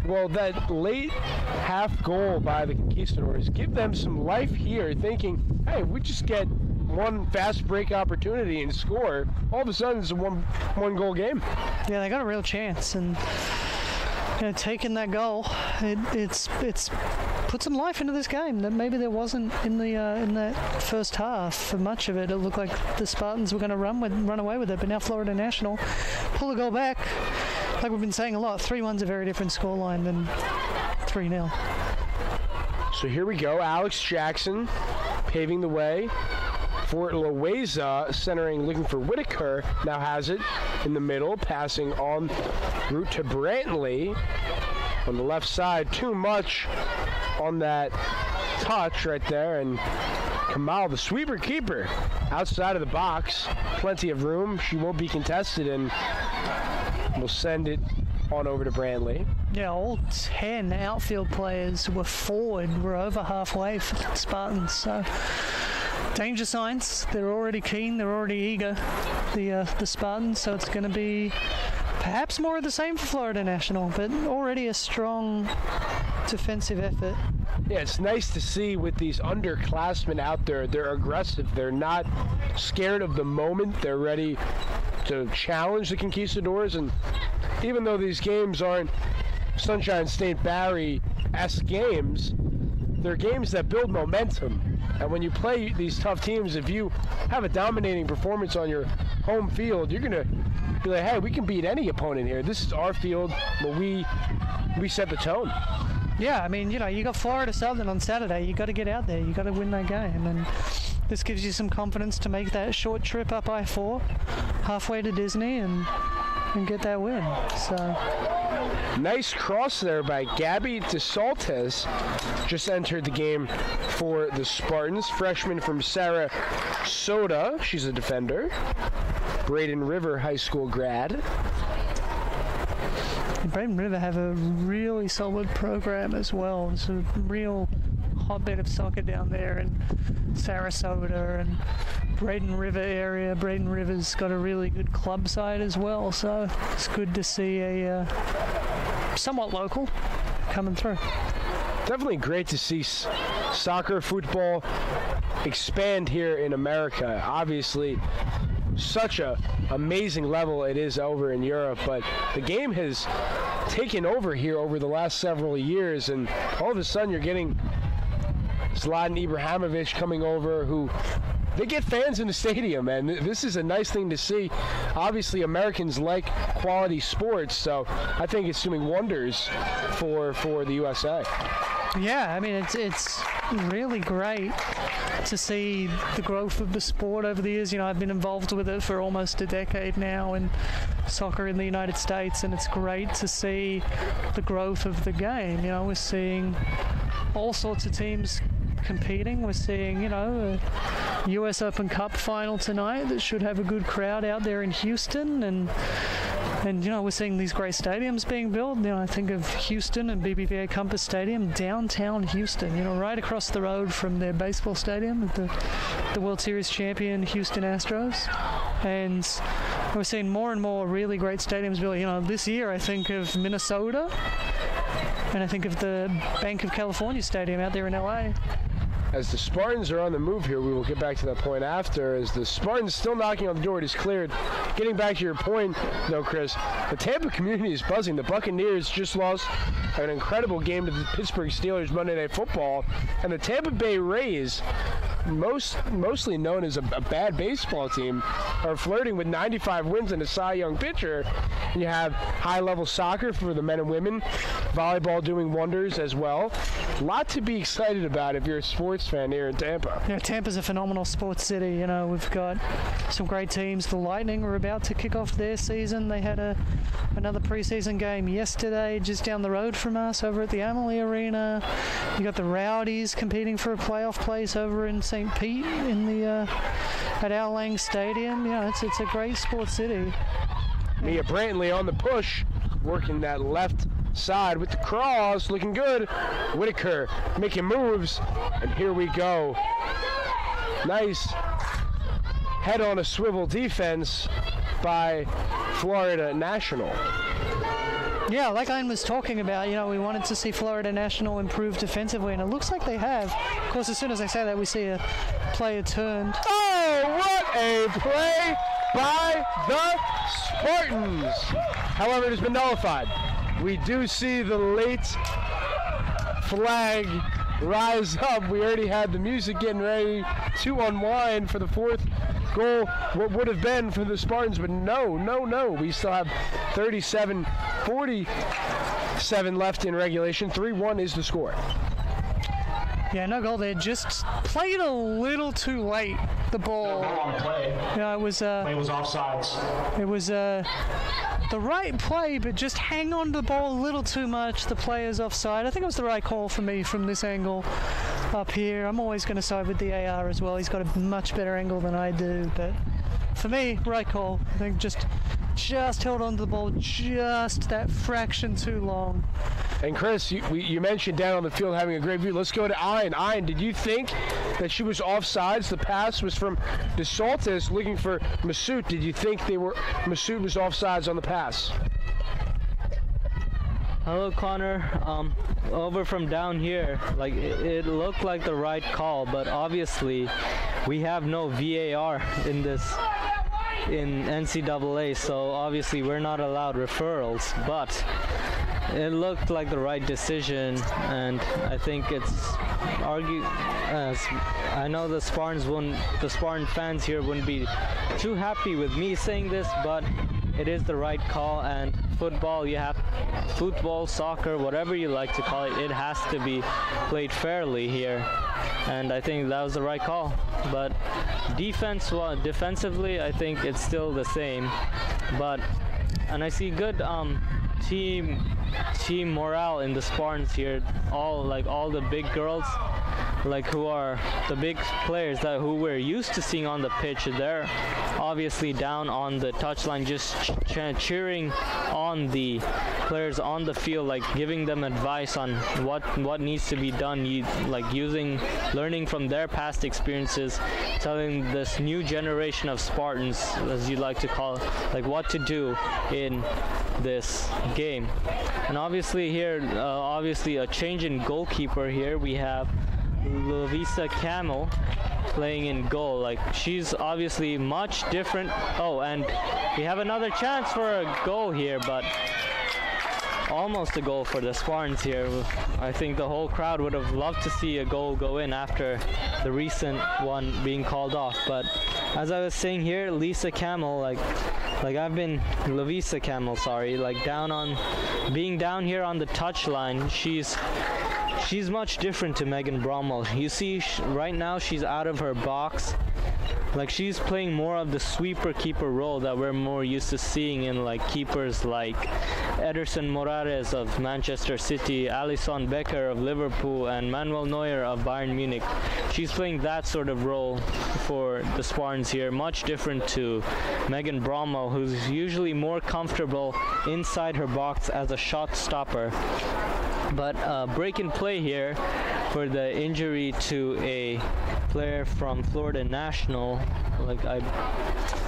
Well, that late half goal by the Conquistadors give them some life here, thinking, hey, we just get one fast break opportunity and score. All of a sudden, it's a one goal game. Yeah, they got a real chance, and taking that goal, it's put some life into this game that maybe there wasn't in that first half. For much of it, it looked like the Spartans were going to run away with it, but now Florida National pull the goal back. Like we've been saying a lot, 3-1's a very different scoreline than 3-0. So here we go. Alex Jackson paving the way for Loaiza, centering, looking for Whitaker. Now has it in the middle, passing en route to Brantley on the left side. Too much on that touch right there, and Kamal, the sweeper keeper, outside of the box. Plenty of room. She won't be contested, and we'll send it on over to Brantley. Yeah, all 10 outfield players who were forward were over halfway for the Spartans, so danger signs. They're already keen, they're already eager, the Spartans, so it's going to be perhaps more of the same for Florida National, but already a strong defensive effort. Yeah, it's nice to see with these underclassmen out there. They're aggressive. They're not scared of the moment. They're ready to challenge the Conquistadors, and even though these games aren't Sunshine State Barry-esque games, they're games that build momentum. And when you play these tough teams, if you have a dominating performance on your home field, you're going to be like, hey, we can beat any opponent here. This is our field where we set the tone. Yeah, I mean, you got Florida Southern on Saturday. You got to get out there. You got to win that game. And this gives you some confidence to make that short trip up I-4, halfway to Disney, and get that win. So nice cross there by Gabby DeSaltes. Just entered the game for the Spartans. Freshman from Sarasota. She's a defender. Braden River High School grad. Braden River have a really solid program as well. It's a real hotbed of soccer down there in Sarasota and Braden River area. Braden River's got a really good club side as well, so it's good to see a somewhat local coming through. Definitely great to see soccer, football expand here in America. Obviously, such a amazing level it is over in Europe, but the game has taken over here over the last several years, and all of a sudden you're getting Zlatan Ibrahimovic coming over, who they get fans in the stadium, and this is a nice thing to see. Obviously, Americans like quality sports, so I think it's doing wonders for the USA. Yeah, I mean, it's really great to see the growth of the sport over the years. I've been involved with it for almost a decade now in soccer in the United States, and it's great to see the growth of the game. We're seeing all sorts of teams competing. We're seeing, a US Open Cup final tonight that should have a good crowd out there in Houston, and we're seeing these great stadiums being built. I think of Houston and BBVA Compass Stadium, downtown Houston, right across the road from their baseball stadium, the World Series champion Houston Astros. And we're seeing more and more really great stadiums built. This year I think of Minnesota, and I think of the Bank of California Stadium out there in LA. As the Spartans are on the move here, we will get back to that point after, as the Spartans still knocking on the door. It is cleared. Getting back to your point, though, Chris, the Tampa community is buzzing. The Buccaneers just lost an incredible game to the Pittsburgh Steelers Monday Night Football, and the Tampa Bay Rays, mostly known as a bad baseball team, are flirting with 95 wins and a Cy Young pitcher. And you have high-level soccer for the men and women, volleyball doing wonders as well. A lot to be excited about if you're a sports fan here in Tampa. Yeah, Tampa's a phenomenal sports city. We've got some great teams. The Lightning are about to kick off their season. They had another preseason game yesterday just down the road from us over at the Amalie Arena. You got the Rowdies competing for a playoff place over in St. Pete in the at Al Lang Stadium. It's a great sports city. Mia Brantley on the push, working that left side with the cross, looking good. Whitaker making moves, and here we go. Nice head on a swivel defense by Florida National. Yeah, like Ian was talking about, we wanted to see Florida National improve defensively, and it looks like they have. Of course, as soon as I say that, we see a player turned. Oh, what a play by the Spartans! However, it has been nullified. We do see the late flag rise up. We already had the music getting ready to unwind for the fourth goal, what would have been for the Spartans, but no. We still have 37-47 left in regulation. 3-1 is the score. Yeah, no goal there. Just played a little too late, the ball. No goal on the play. It was Play was offsides. It was the right play, but just hang on to the ball a little too much. The player's offside. I think it was the right call for me from this angle up here. I'm always going to side with the AR as well. He's got a much better angle than I do, but for me, right call. I think just held on to the ball just that fraction too long. And Chris, you mentioned down on the field having a great view. Let's go to Ian. Ian, did you think that she was offsides? The pass was from DeSaltis looking for Massoud. Did you think Massoud was offsides on the pass? Hello, Connor. Over from down here, like it looked like the right call, but obviously we have no VAR in NCAA, so obviously we're not allowed referrals, but it looked like the right decision, and I think it's I know the Spartan fans here wouldn't be too happy with me saying this, but it is the right call. And football, soccer, whatever you like to call it, it has to be played fairly here, and I think that was the right call. But defensively, I think it's still the same. And I see good team morale in the Spartans here. All the big girls, who are the big players who we're used to seeing on the pitch, they're obviously down on the touchline just cheering on the players on the field, giving them advice on what needs to be done, learning from their past experiences, telling this new generation of Spartans, as you like to call it, what to do in this game. And obviously here, a change in goalkeeper here. We have Lovisa Camel playing in goal. She's obviously much different. Oh, and we have another chance for a goal here, but almost a goal for the Spartans here. I think the whole crowd would have loved to see a goal go in after the recent one being called off. But as I was saying here, Lovisa Camel, Lovisa Camel, sorry, being down here on the touchline, she's much different to Megan Bromwell. You see, right now she's out of her box. She's playing more of the sweeper-keeper role that we're more used to seeing in keepers like Ederson Morales of Manchester City, Alison Becker of Liverpool, and Manuel Neuer of Bayern Munich. She's playing that sort of role for the Spartans here, much different to Megan Bromwell, who's usually more comfortable inside her box as a shot stopper. But break and play here for the injury to a player from Florida National.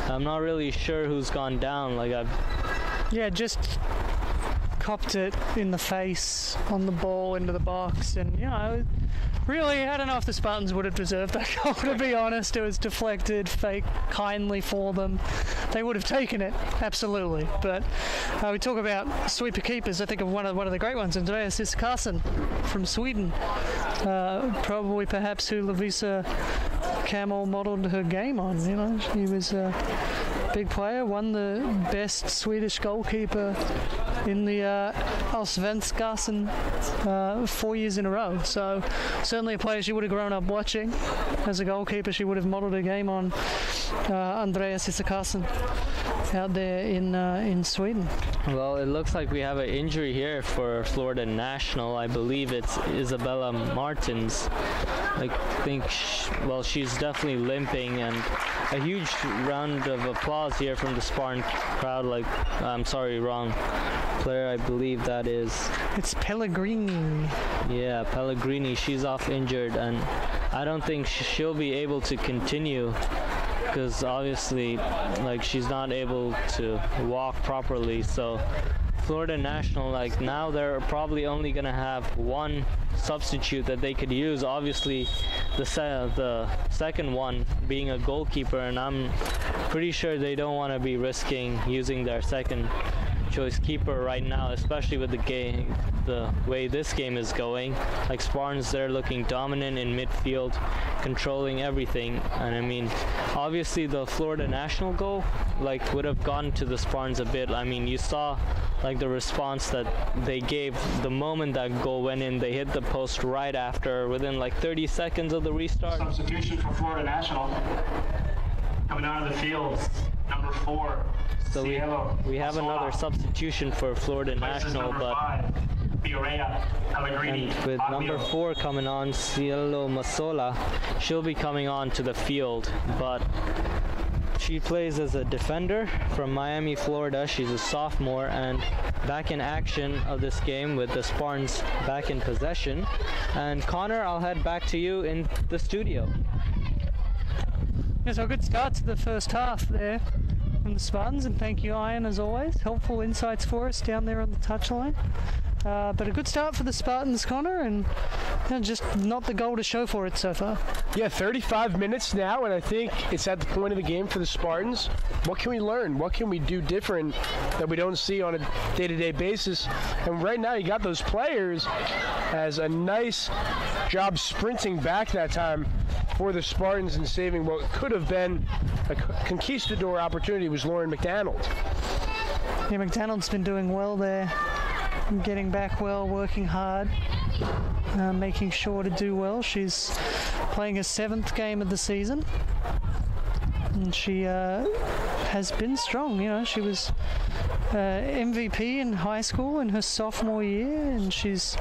I'm not really sure who's gone down. Just copped it in the face on the ball into the box, and really, I don't know if the Spartans would have deserved that goal, to be honest. It was deflected, fake, kindly for them. They would have taken it, absolutely. But we talk about sweeper keepers. I think of one of the great ones, Andreas Isakasen from Sweden. Probably, perhaps, who Lovisa Camel modelled her game on. She was a big player, won the best Swedish goalkeeper in the Allsvenskan 4 years in a row. So certainly a player she would have grown up watching. As a goalkeeper, she would have modelled her game on Andreas Isakasen out there in Sweden. Well, it looks like we have an injury here for Florida National. I believe it's Isabella Martins. I think, she's definitely limping, and a huge round of applause here from the Spartan crowd. I'm sorry, wrong player, I believe that is. It's Pellegrini. Yeah, Pellegrini. She's off injured, and I don't think she'll be able to continue, because obviously, like, she's not able to walk properly. So Florida National, like, now they're probably only gonna have one substitute that they could use. Obviously, the second one being a goalkeeper, and I'm pretty sure they don't want to be risking using their second choice keeper right now, especially with the way this game is going. Like, Spartans, they're looking dominant in midfield, controlling everything. And I mean, obviously the Florida National goal, like, would have gone to the Spartans a bit. I mean, you saw like the response that they gave the moment that goal went in. They hit the post right after, within like 30 seconds of the restart. Substitution for Florida National. Coming out of the field, number 4. So we have another substitution for Florida National, but and with number 4 coming on, Cielo Masola, she'll be coming on to the field, but she plays as a defender from Miami, Florida. She's a sophomore and back in action of this game with the Spartans back in possession. And Connor, I'll head back to you in the studio. Yeah, so a good start to the first half there from the Spartans, and thank you, Ian, as always. Helpful insights for us down there on the touchline. But a good start for the Spartans, Connor, and just not the goal to show for it so far. Yeah, 35 minutes now, and I think it's at the point of the game for the Spartans. What can we learn? What can we do different that we don't see on a day-to-day basis? And right now you got those players as a nice job sprinting back that time for the Spartans and saving what could have been a conquistador opportunity was Lauren McDonald. Yeah, McDonald's been doing well there. Getting back well, working hard, making sure to do well. She's playing her 7th game of the season, and she has been strong. You know, she was MVP in high school in her sophomore year, and she's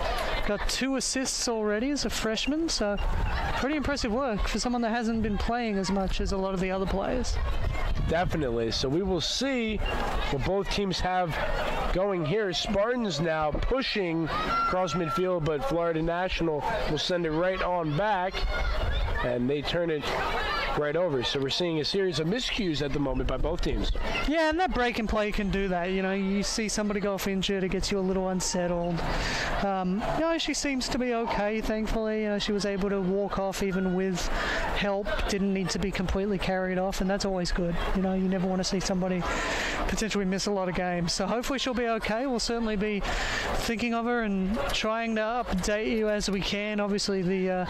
got 2 assists already as a freshman, so pretty impressive work for someone that hasn't been playing as much as a lot of the other players. Definitely. So we will see what both teams have going here. Spartans now pushing across midfield, but Florida National will send it right on back, and they turn it right over. So we're seeing a series of miscues at the moment by both teams. Yeah, and that break and play can do that. You know, you see somebody go off injured, it gets you a little unsettled. You know, she seems to be okay, thankfully. You know, she was able to walk off even with help, didn't need to be completely carried off, and that's always good. You know, you never want to see somebody potentially miss a lot of games. So hopefully she'll be okay. We'll certainly be thinking of her and trying to update you as we can. Obviously, the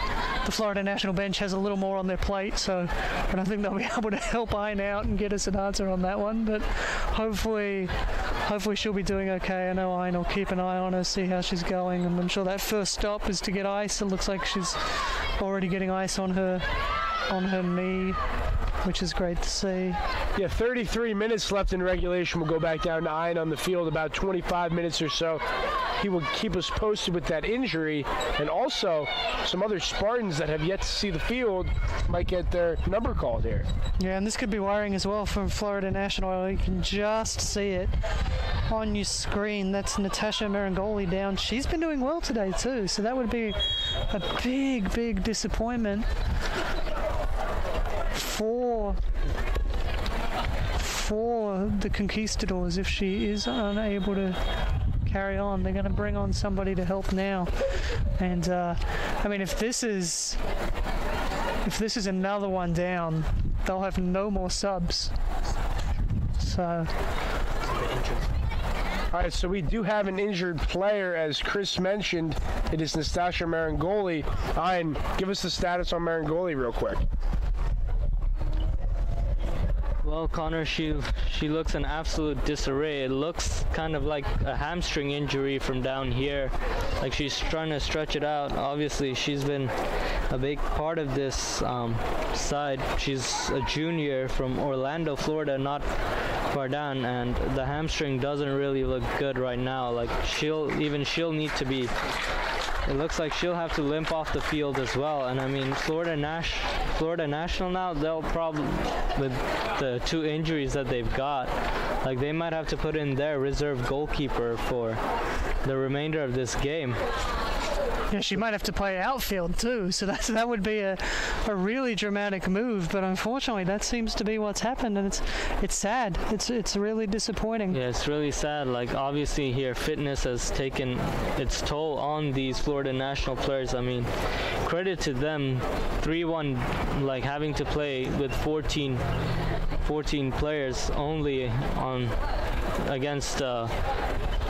Florida National bench has a little more on their plate, so I don't think they'll be able to help iron out and get us an answer on that one. But hopefully she'll be doing okay. I know Ian will keep an eye on her, see how she's going, and I'm sure that first stop is to get ice. It looks like she's already getting ice on her knee, which is great to see. Yeah, 33 minutes left in regulation. We'll go back down to Ian on the field, about 25 minutes or so. He will keep us posted with that injury, and also some other Spartans that have yet to see the field might get their number called here. Yeah, and this could be worrying as well from Florida National. You can just see it on your screen. That's Natasha Marangoli down. She's been doing well today too, so that would be a big disappointment for the Conquistadors if she is unable to carry on. They're going to bring on somebody to help now, and I mean, if this is another one down, they'll have no more subs. So all right, so we do have an injured player, as Chris mentioned. It is Nastasia Marangoli. Ian, give us the status on Marangoli real quick. Well, Connor, she looks in absolute disarray. It looks kind of like a hamstring injury from down here. Like she's trying to stretch it out. Obviously, she's been a big part of this side. She's a junior from Orlando, Florida, not far down, and the hamstring doesn't really look good right now. Like she'll need to be. It looks like she'll have to limp off the field as well. And I mean, Florida National now, they'll probably, with the 2 injuries that they've got, like they might have to put in their reserve goalkeeper for the remainder of this game. Yeah, she might have to play outfield too, so that would be a really dramatic move. But unfortunately, that seems to be what's happened, and it's sad. It's really disappointing. Yeah, it's really sad. Like, obviously here, fitness has taken its toll on these Florida national players. I mean, credit to them, 3-1, like having to play with 14 players only against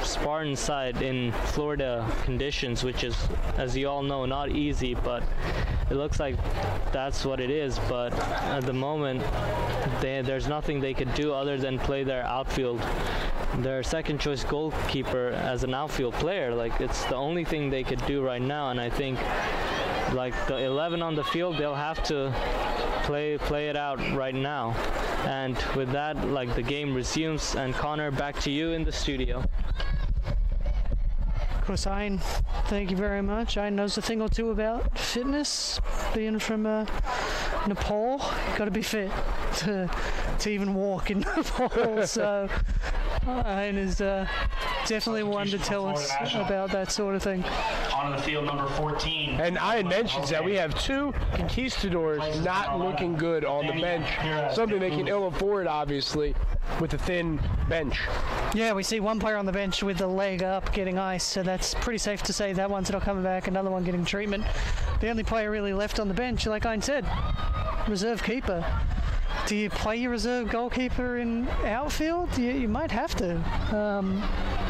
Spartan side in Florida conditions, which is, as you all know, not easy, but it looks like that's what it is. But at the moment, there's nothing they could do other than play their outfield, their second choice goalkeeper as an outfield player. Like, it's the only thing they could do right now, and I think like the 11 on the field, they'll have to play it out right now. And with that, like, the game resumes. And Connor, back to you in the studio. Of course, Ayn, thank you very much. Ayn knows a thing or two about fitness. Being from Nepal, got to be fit to even walk in Nepal. So Ayn is definitely one to tell us about that sort of thing. On the field, number 14. And Ian mentions that we have two conquistadors not looking good on the bench, something they can ill afford, obviously, with a thin bench. Yeah, we see one player on the bench with the leg up getting ice, so that's pretty safe to say that one's not coming back, another one getting treatment. The only player really left on the bench, like Ian said, reserve keeper. Do you play your reserve goalkeeper in outfield? You might have to.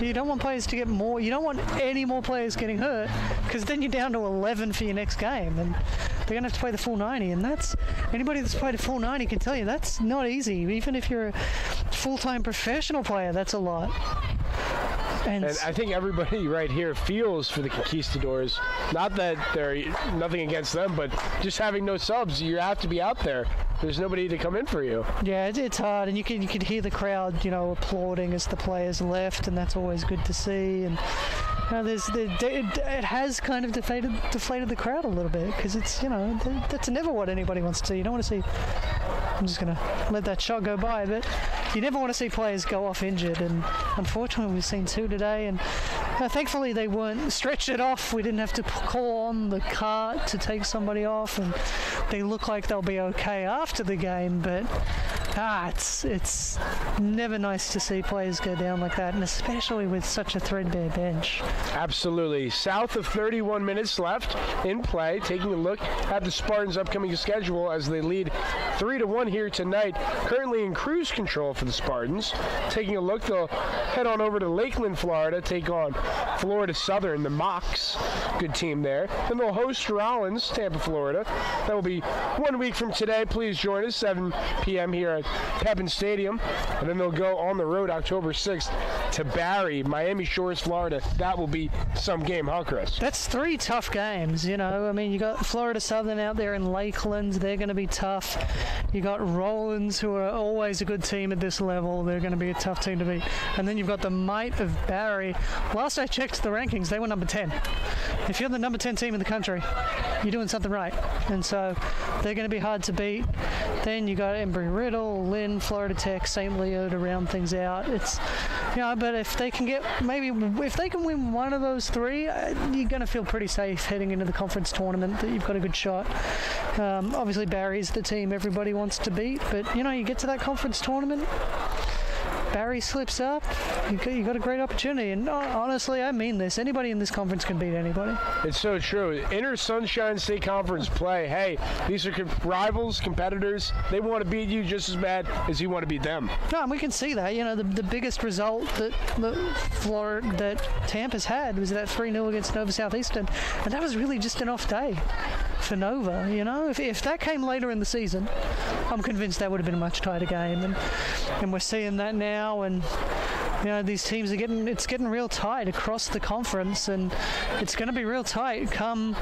You don't want players to get more. You don't want any more players getting hurt, because then you're down to 11 for your next game, and they're going to have to play the full 90. And that's, anybody that's played a full 90 can tell you that's not easy. Even if you're a full-time professional player, that's a lot. And I think everybody right here feels for the conquistadors. Not that they're nothing against them, but just having no subs, you have to be out there. There's nobody to come in for you. Yeah, it's hard, and you can hear the crowd, applauding as the players left, and that's always good to see. And it has kind of deflated the crowd a little bit, because it's that's never what anybody wants to see. You don't want to see. I'm just going to let that shot go by, but you never want to see players go off injured, and unfortunately we've seen two today, and thankfully they weren't stretched it off. We didn't have to call on the cart to take somebody off, and they look like they'll be okay after the game, but it's never nice to see players go down like that, and especially with such a threadbare bench. Absolutely. South of 31 minutes left in play. Taking a look at the Spartans' upcoming schedule as they lead 3-1 here tonight. Currently in cruise control for the Spartans. Taking a look, they'll head on over to Lakeland, Florida, take on Florida Southern, the Mocs. Good team there. Then they'll host Rollins, Tampa, Florida. That will be 1 week from today. Please join us, 7 p.m. here at Pepin Stadium. And then they'll go on the road October 6th to Barry, Miami Shores, Florida. That will be some game, huh, Chris? That's 3 tough games, I mean, you got Florida Southern out there in Lakeland. They're going to be tough. You got Rollins, who are always a good team at this level. They're going to be a tough team to beat. And then you've got the might of Barry. Last I checked the rankings, they were number 10. If you're the number 10 team in the country, you're doing something right. And so they're going to be hard to beat. Then you got Embry-Riddle, Lynn, Florida Tech, St. Leo to round things out. It's, but if they can win one of those 3, you're going to feel pretty safe heading into the conference tournament that you've got a good shot. Obviously Barry's the team everybody wants to beat, but you get to that conference tournament, Barry slips up, you got a great opportunity. And honestly, I mean this. Anybody in this conference can beat anybody. It's so true. Inter Sunshine State Conference play. Hey, these are rivals, competitors. They want to beat you just as bad as you want to beat them. No, and we can see that. The biggest result that Tampa's had was that 3-0 against Nova Southeastern, and that was really just an off day for Nova. If that came later in the season, I'm convinced that would have been a much tighter game, and we're seeing that now. And these teams it's getting real tight across the conference, and it's going to be real tight come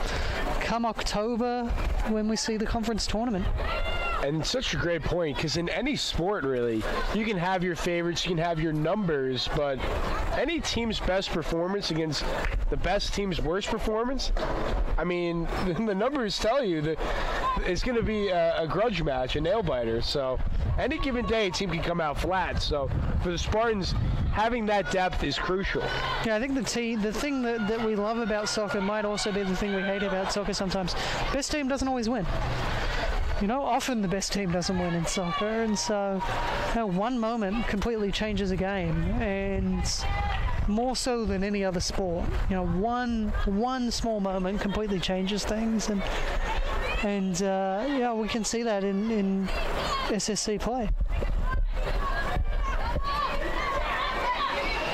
October when we see the conference tournament. And such a great point, because in any sport, really, you can have your favorites, you can have your numbers, but any team's best performance against the best team's worst performance, I mean, the numbers tell you that it's going to be a grudge match, a nail biter. So any given day, a team can come out flat. So for the Spartans, having that depth is crucial. Yeah, I think the thing that we love about soccer might also be the thing we hate about soccer sometimes. Best team doesn't always win. Often the best team doesn't win in soccer, and so one moment completely changes a game, and more so than any other sport. One small moment completely changes things, and we can see that in SSC play.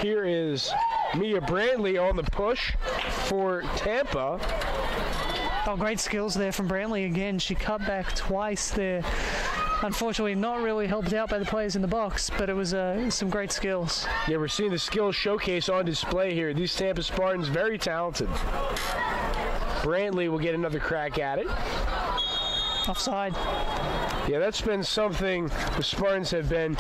Here is Mia Brantley on the push for Tampa. Oh, great skills there from Brantley again. She cut back twice there. Unfortunately, not really helped out by the players in the box, but it was some great skills. Yeah, we're seeing the skills showcase on display here. These Tampa Spartans, very talented. Brantley will get another crack at it. Offside. Yeah, that's been something the Spartans have been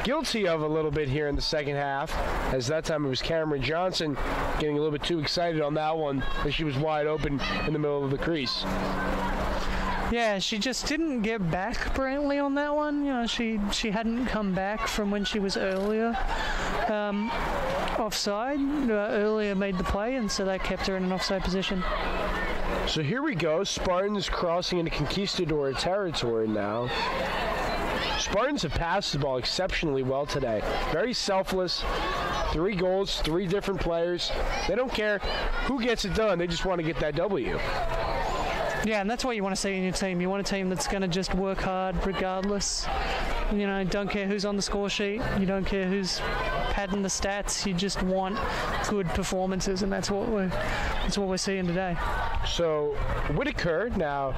guilty of a little bit here in the second half, as that time it was Cameron Johnson getting a little bit too excited on that one, as she was wide open in the middle of the crease. Yeah, she just didn't get back Brantley on that one. She hadn't come back from when she was earlier offside. Earlier made the play, and so that kept her in an offside position. So here we go, Spartans crossing into Conquistador territory now. Spartans have passed the ball exceptionally well today. Very selfless. 3 goals, 3 different players. They don't care who gets it done. They just want to get that W. Yeah, and that's what you want to see in your team. You want a team that's going to just work hard regardless. Don't care who's on the score sheet. You don't care who's padding the stats. You just want good performances, and that's what we're seeing today. So Whitaker now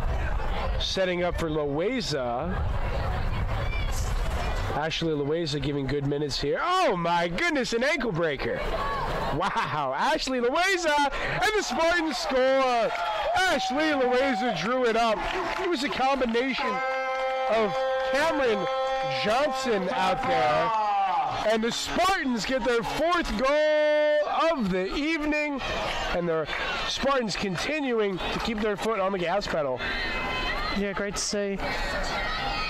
setting up for Loaiza. Ashley Loaiza giving good minutes here. Oh my goodness, an ankle breaker. Wow, Ashley Loaiza, and the Spartans score. Ashley Loaiza drew it up. It was a combination of Cameron Johnson out there, and the Spartans get their 4th goal of the evening, and the Spartans continuing to keep their foot on the gas pedal. Yeah, great to see.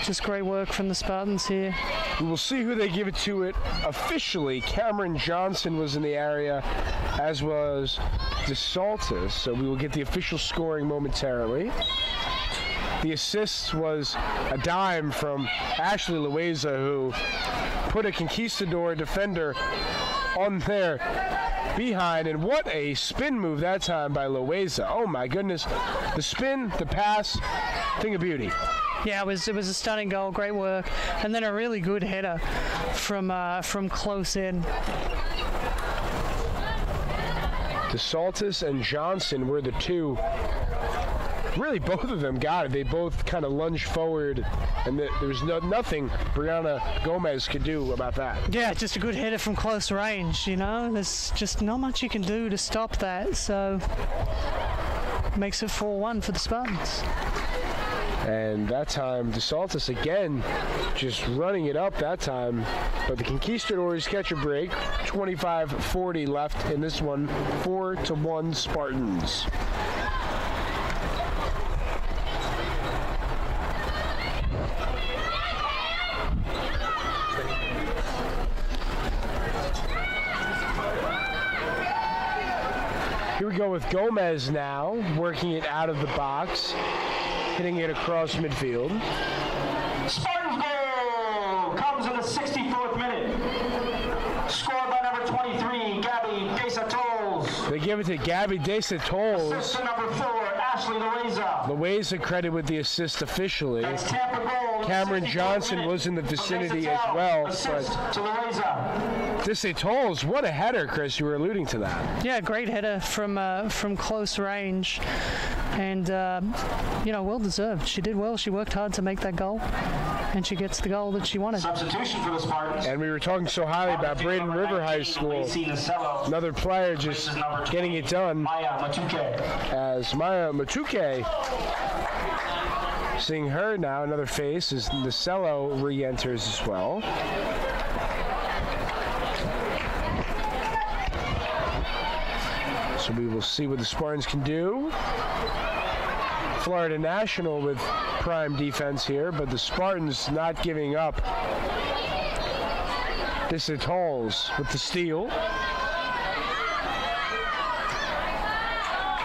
Just great work from the Spartans here. We will see who they give it to officially. Cameron Johnson was in the area, as was DeSaltis, so we will get the official scoring momentarily. The assist was a dime from Ashley Loaiza, who put a Conquistador defender on their behind, and what a spin move that time by Loaiza. Oh my goodness, the spin, the pass, thing of beauty. Yeah, it was a stunning goal, great work, and then a really good header from close in. DeSaltis and Johnson were the two. Really, both of them got it. They both kind of lunged forward, and there was nothing Brianna Gomez could do about that. Yeah, just a good header from close range, There's just not much you can do to stop that, so makes it 4-1 for the Spartans. And that time, DeSaltis again just running it up that time. But the Conquistadors catch a break. 25-40 left in this one. 4-1 Spartans. Here we go with Gomez now, working it out of the box. Hitting it across midfield. Spartans goal comes in the 64th minute. Scored by number 23, Gabby Desatoles. They give it to Gabby Desatoles. Assist to number 4, Ashley Loaiza. Loaiza credit with the assist officially. That's Tampa goal. Cameron Johnson was in the vicinity as well. Assist to Loaiza. Desatoles, what a header, Chris. You were alluding to that. Yeah, great header from close range. And, well deserved. She did well. She worked hard to make that goal. And she gets the goal that she wanted. Substitution for the Spartans. And we were talking so highly about Braden River High School. Another player just getting it done. As Maya Matuke, seeing her now, another face, as Nacello re-enters as well. So we will see what the Spartans can do. Florida National with prime defense here, but the Spartans not giving up. This is Halls with the steal.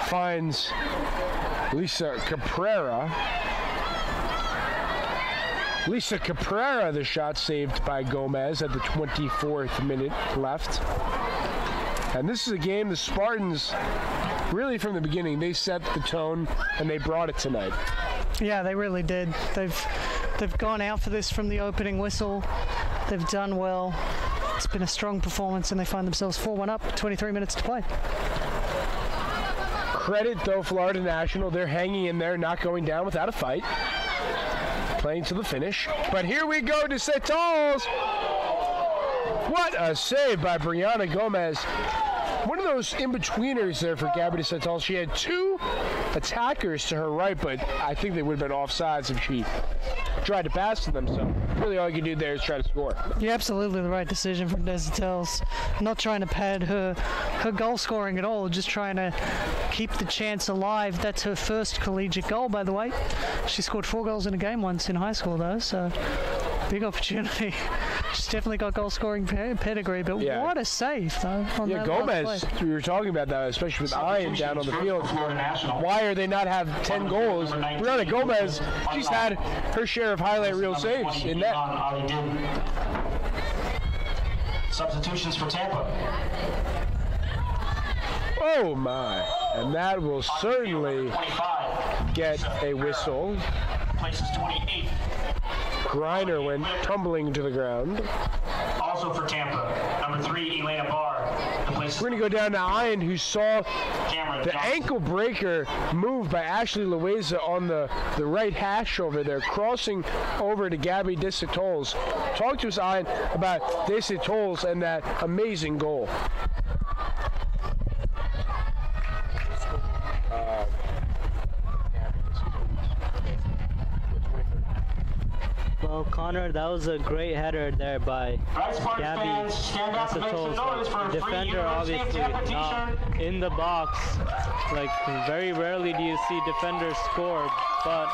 Finds Lisa Caprera. Lisa Caprera, the shot saved by Gomez at the 24th minute left. And this is a game the Spartans, really from the beginning, they set the tone and they brought it tonight. Yeah, they really did. They've gone out for this from the opening whistle. They've done well. It's been a strong performance, and they find themselves 4-1 up, 23 minutes to play. Credit, though, Florida National. They're hanging in there, not going down without a fight. Playing to the finish. But here we go to Setals. What a save by Brianna Gomez. One of those in-betweeners there for Gabby Setals. She had two attackers to her right, but I think they would have been offsides if she tried to pass to them. So really all you can do there is try to score. Yeah, absolutely the right decision from Desertels. Not trying to pad her goal scoring at all, just trying to keep the chance alive. That's her first collegiate goal, by the way. She scored 4 goals in a game once in high school, though, so big opportunity. She's definitely got goal scoring pedigree, but Yeah. what a save, though. On that Gomez, last play. we were talking about that, especially with Ian down on the field. Why are they not have 10 goals? Brianna Gomez, she's had her share of highlight reel saves in that. Substitutions for Tampa. Oh my, and that will certainly 25. get a whistle. Places 28. Griner went tumbling to the ground. Also for Tampa, number 3, Elena Barr. We're going to go down to Ian, who saw Cameron the Johnson. ankle breaker move by Ashley Loaiza on the right hash over there, crossing over to Gabby Desitoles. Talk to us, Ian, about Desitoles and that amazing goal. Well, Connor, that was a great header there by Right, Spartans Gabby fans, stand up and make some noise for a free defender, University of obviously Tampa not t-shirt. in the box. Like, very rarely do you see defenders score, but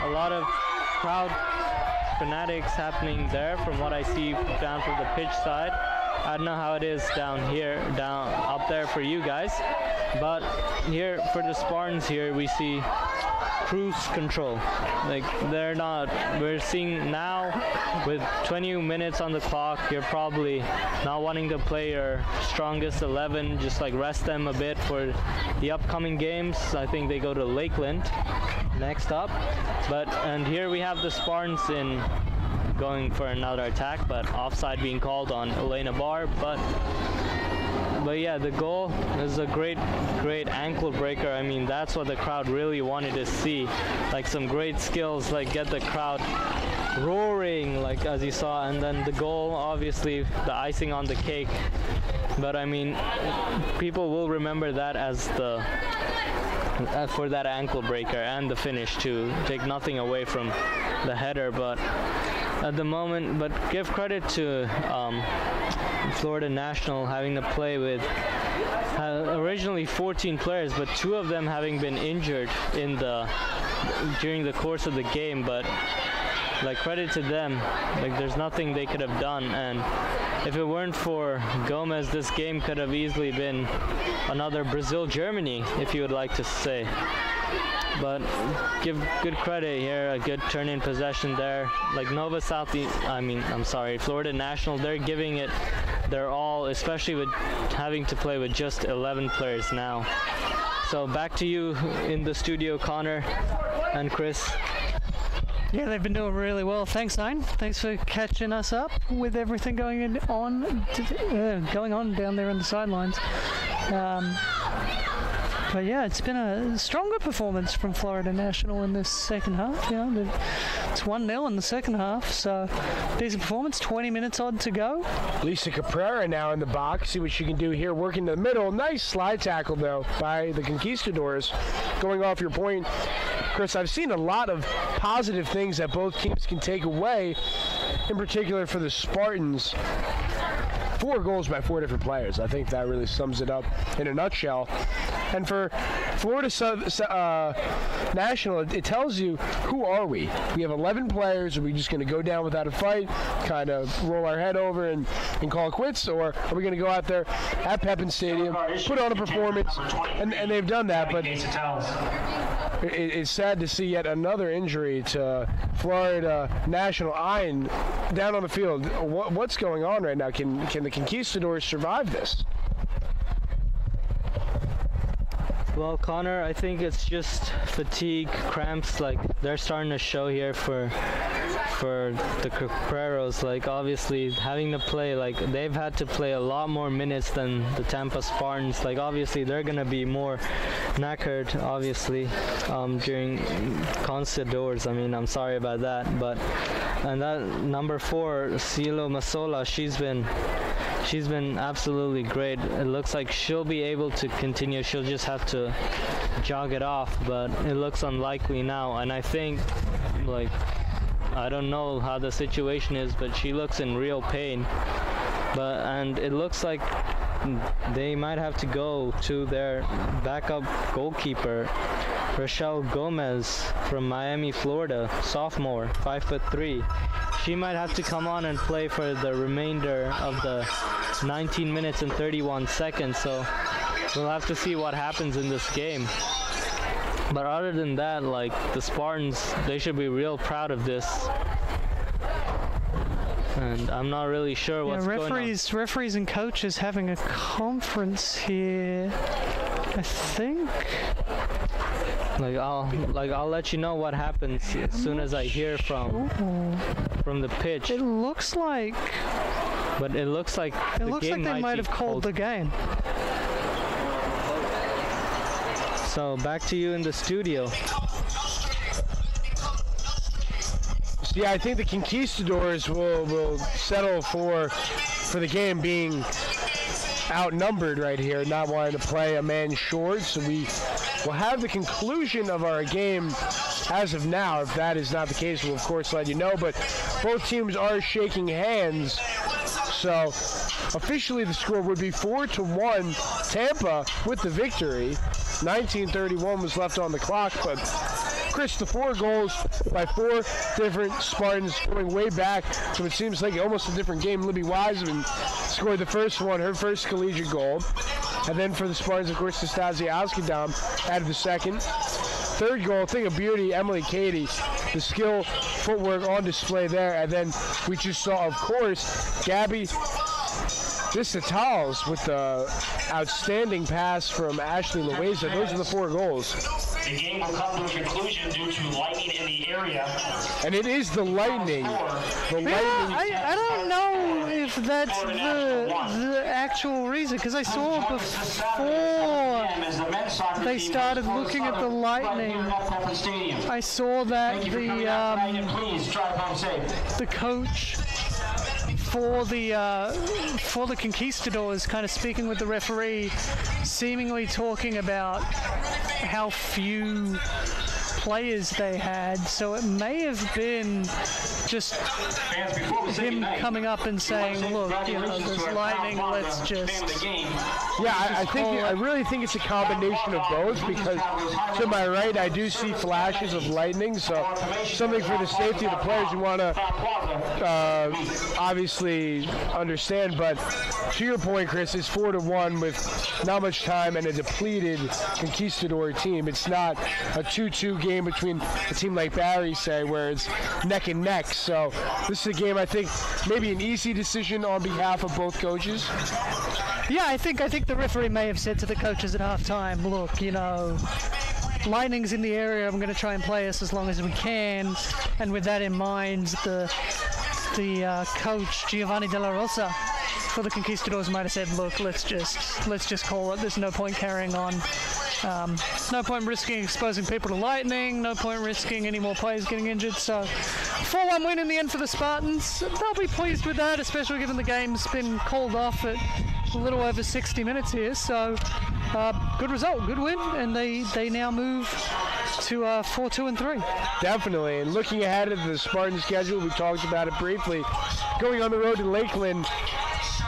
a lot of crowd fanatics happening there from what I see down from the pitch side. I don't know how it is down up there for you guys, but here for the Spartans here we see cruise control. Like, we're seeing now with 20 minutes on the clock, you're probably not wanting to play your strongest 11, just like rest them a bit for the upcoming games. I think they go to Lakeland next up. And here we have the Spartans going for another attack, but offside being called on Elena Barr. But yeah, the goal is a great ankle breaker. I mean, that's what the crowd really wanted to see. Like, some great skills, like get the crowd roaring, like as you saw, and then the goal, obviously the icing on the cake. But I mean, people will remember that as for that ankle breaker and the finish too. Take nothing away from the header, but at the moment, but give credit to Florida National having to play with originally 14 players, but 2 of them having been injured during the course of the game. But like, credit to them, like there's nothing they could have done, and if it weren't for Gomez, this game could have easily been another Brazil-Germany, if you would like to say. But give good credit here, a good turn in possession there. Like Florida National, they're giving it their all, especially with having to play with just 11 players now. So back to you in the studio, Connor and Chris. Yeah, they've been doing really well. Thanks, Nine. Thanks for catching us up with everything going on down there on the sidelines. But yeah, it's been a stronger performance from Florida National in this second half. It's 1-0 in the second half, so decent performance. 20 minutes odd to go. Lisa Caprera now in the box. See what she can do here, working in the middle. Nice slide tackle, though, by the Conquistadors. Going off your point, Chris, I've seen a lot of positive things that both teams can take away, in particular for the Spartans. 4 goals by 4 different players. I think that really sums it up in a nutshell. And for Florida National, it tells you, who are we? We have 11 players. Are we just going to go down without a fight, kind of roll our head over and call it quits? Or are we going to go out there at Pepin Stadium, put on a performance? And they've done that, but it's sad to see yet another injury to Florida National. Ian, down on the field, what's going on right now? Can the Conquistadors survive this? Well, Connor, I think it's just fatigue, cramps. Like, they're starting to show here for the Capreros. Like, obviously having to play, like, they've had to play a lot more minutes than the Tampa Spartans. Like, obviously they're gonna be more knackered, obviously, during Conquistadors. I mean, I'm sorry about that, and that number 4, Cielo Masola, she's been absolutely great. It looks like she'll be able to continue. She'll just have to jog it off, but it looks unlikely now. And I think, like, I don't know how the situation is, but she looks in real pain. And it looks like they might have to go to their backup goalkeeper, Rochelle Gomez from Miami, Florida, sophomore, 5'3". She might have to come on and play for the remainder of the 19 minutes and 31 seconds, so we'll have to see what happens in this game. But other than that, like, the Spartans, they should be real proud of this. And I'm not really sure what's going on. Referees and coaches having a conference here, I think. I'll let you know what happens as soon as I hear from the pitch. It looks like they might have called the game. So back to you in the studio. Yeah, I think the Conquistadors will settle for the game being outnumbered right here, not wanting to play a man short. So we will have the conclusion of our game as of now. If that is not the case, we'll of course let you know. But both teams are shaking hands. So officially the score would be 4-1 Tampa with the victory. 19:31 was left on the clock, but Chris, the 4 goals by 4 different Spartans going way back, so it seems like almost a different game. Libby Wiseman scored the first one, her first collegiate goal. And then for the Spartans, of course, Nastasia Alskadam added the second. Third goal, thing of beauty, Emily Cady. The skill, footwork on display there. And then we just saw, of course, Gabby Disatals with the outstanding pass from Ashley Loaiza. Those are the 4 goals. The game will come to a conclusion due to lightning in the area. And it is the lightning. I don't know if that's the actual reason, because I saw before they started looking at the lightning, I saw that the coach for the Conquistadors kind of speaking with the referee, seemingly talking about how few players they had, so it may have been just him coming up and saying, look, there's lightning, let's just... Yeah, I really think it's a combination of both, because to my right I do see flashes of lightning, so something for the safety of the players you want to obviously understand. But to your point, Chris, it's 4-1 with not much time and a depleted Conquistador team. It's not a 2-2 game between a team like Barry, say, where it's neck and neck. So this is a game, I think, maybe an easy decision on behalf of both coaches. Yeah, I think the referee may have said to the coaches at halftime, look, lightning's in the area, I'm going to try and play us as long as we can. And with that in mind, the coach, Giovanni Della Rosa, for the Conquistadors might have said, look, let's just call it. There's no point carrying on. No point risking exposing people to lightning. No point risking any more players getting injured. So 4-1 win in the end for the Spartans. They'll be pleased with that, especially given the game's been called off at a little over 60 minutes here. So good result, good win, and they now move to 4-2-3. Definitely, and looking ahead at the Spartan schedule, we talked about it briefly. Going on the road to Lakeland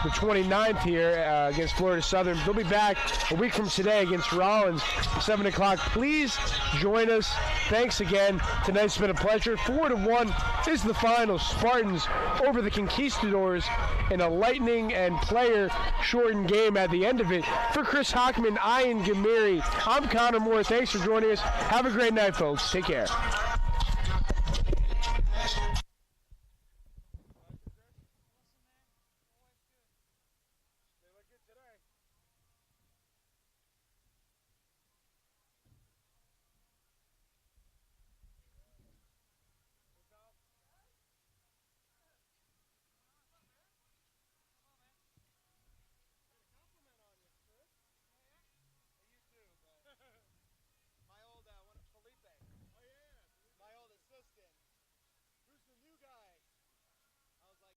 the 29th here against Florida Southern. They'll be back a week from today against Rollins, 7 o'clock. Please join us. Thanks again. Tonight's been a pleasure. 4-1 is the final. Spartans over the Conquistadors in a lightning and player-shortened game at the end of it. For Chris Hockman, Ian Gamiri, I'm Connor Moore. Thanks for joining us. Have a great night, folks. Take care.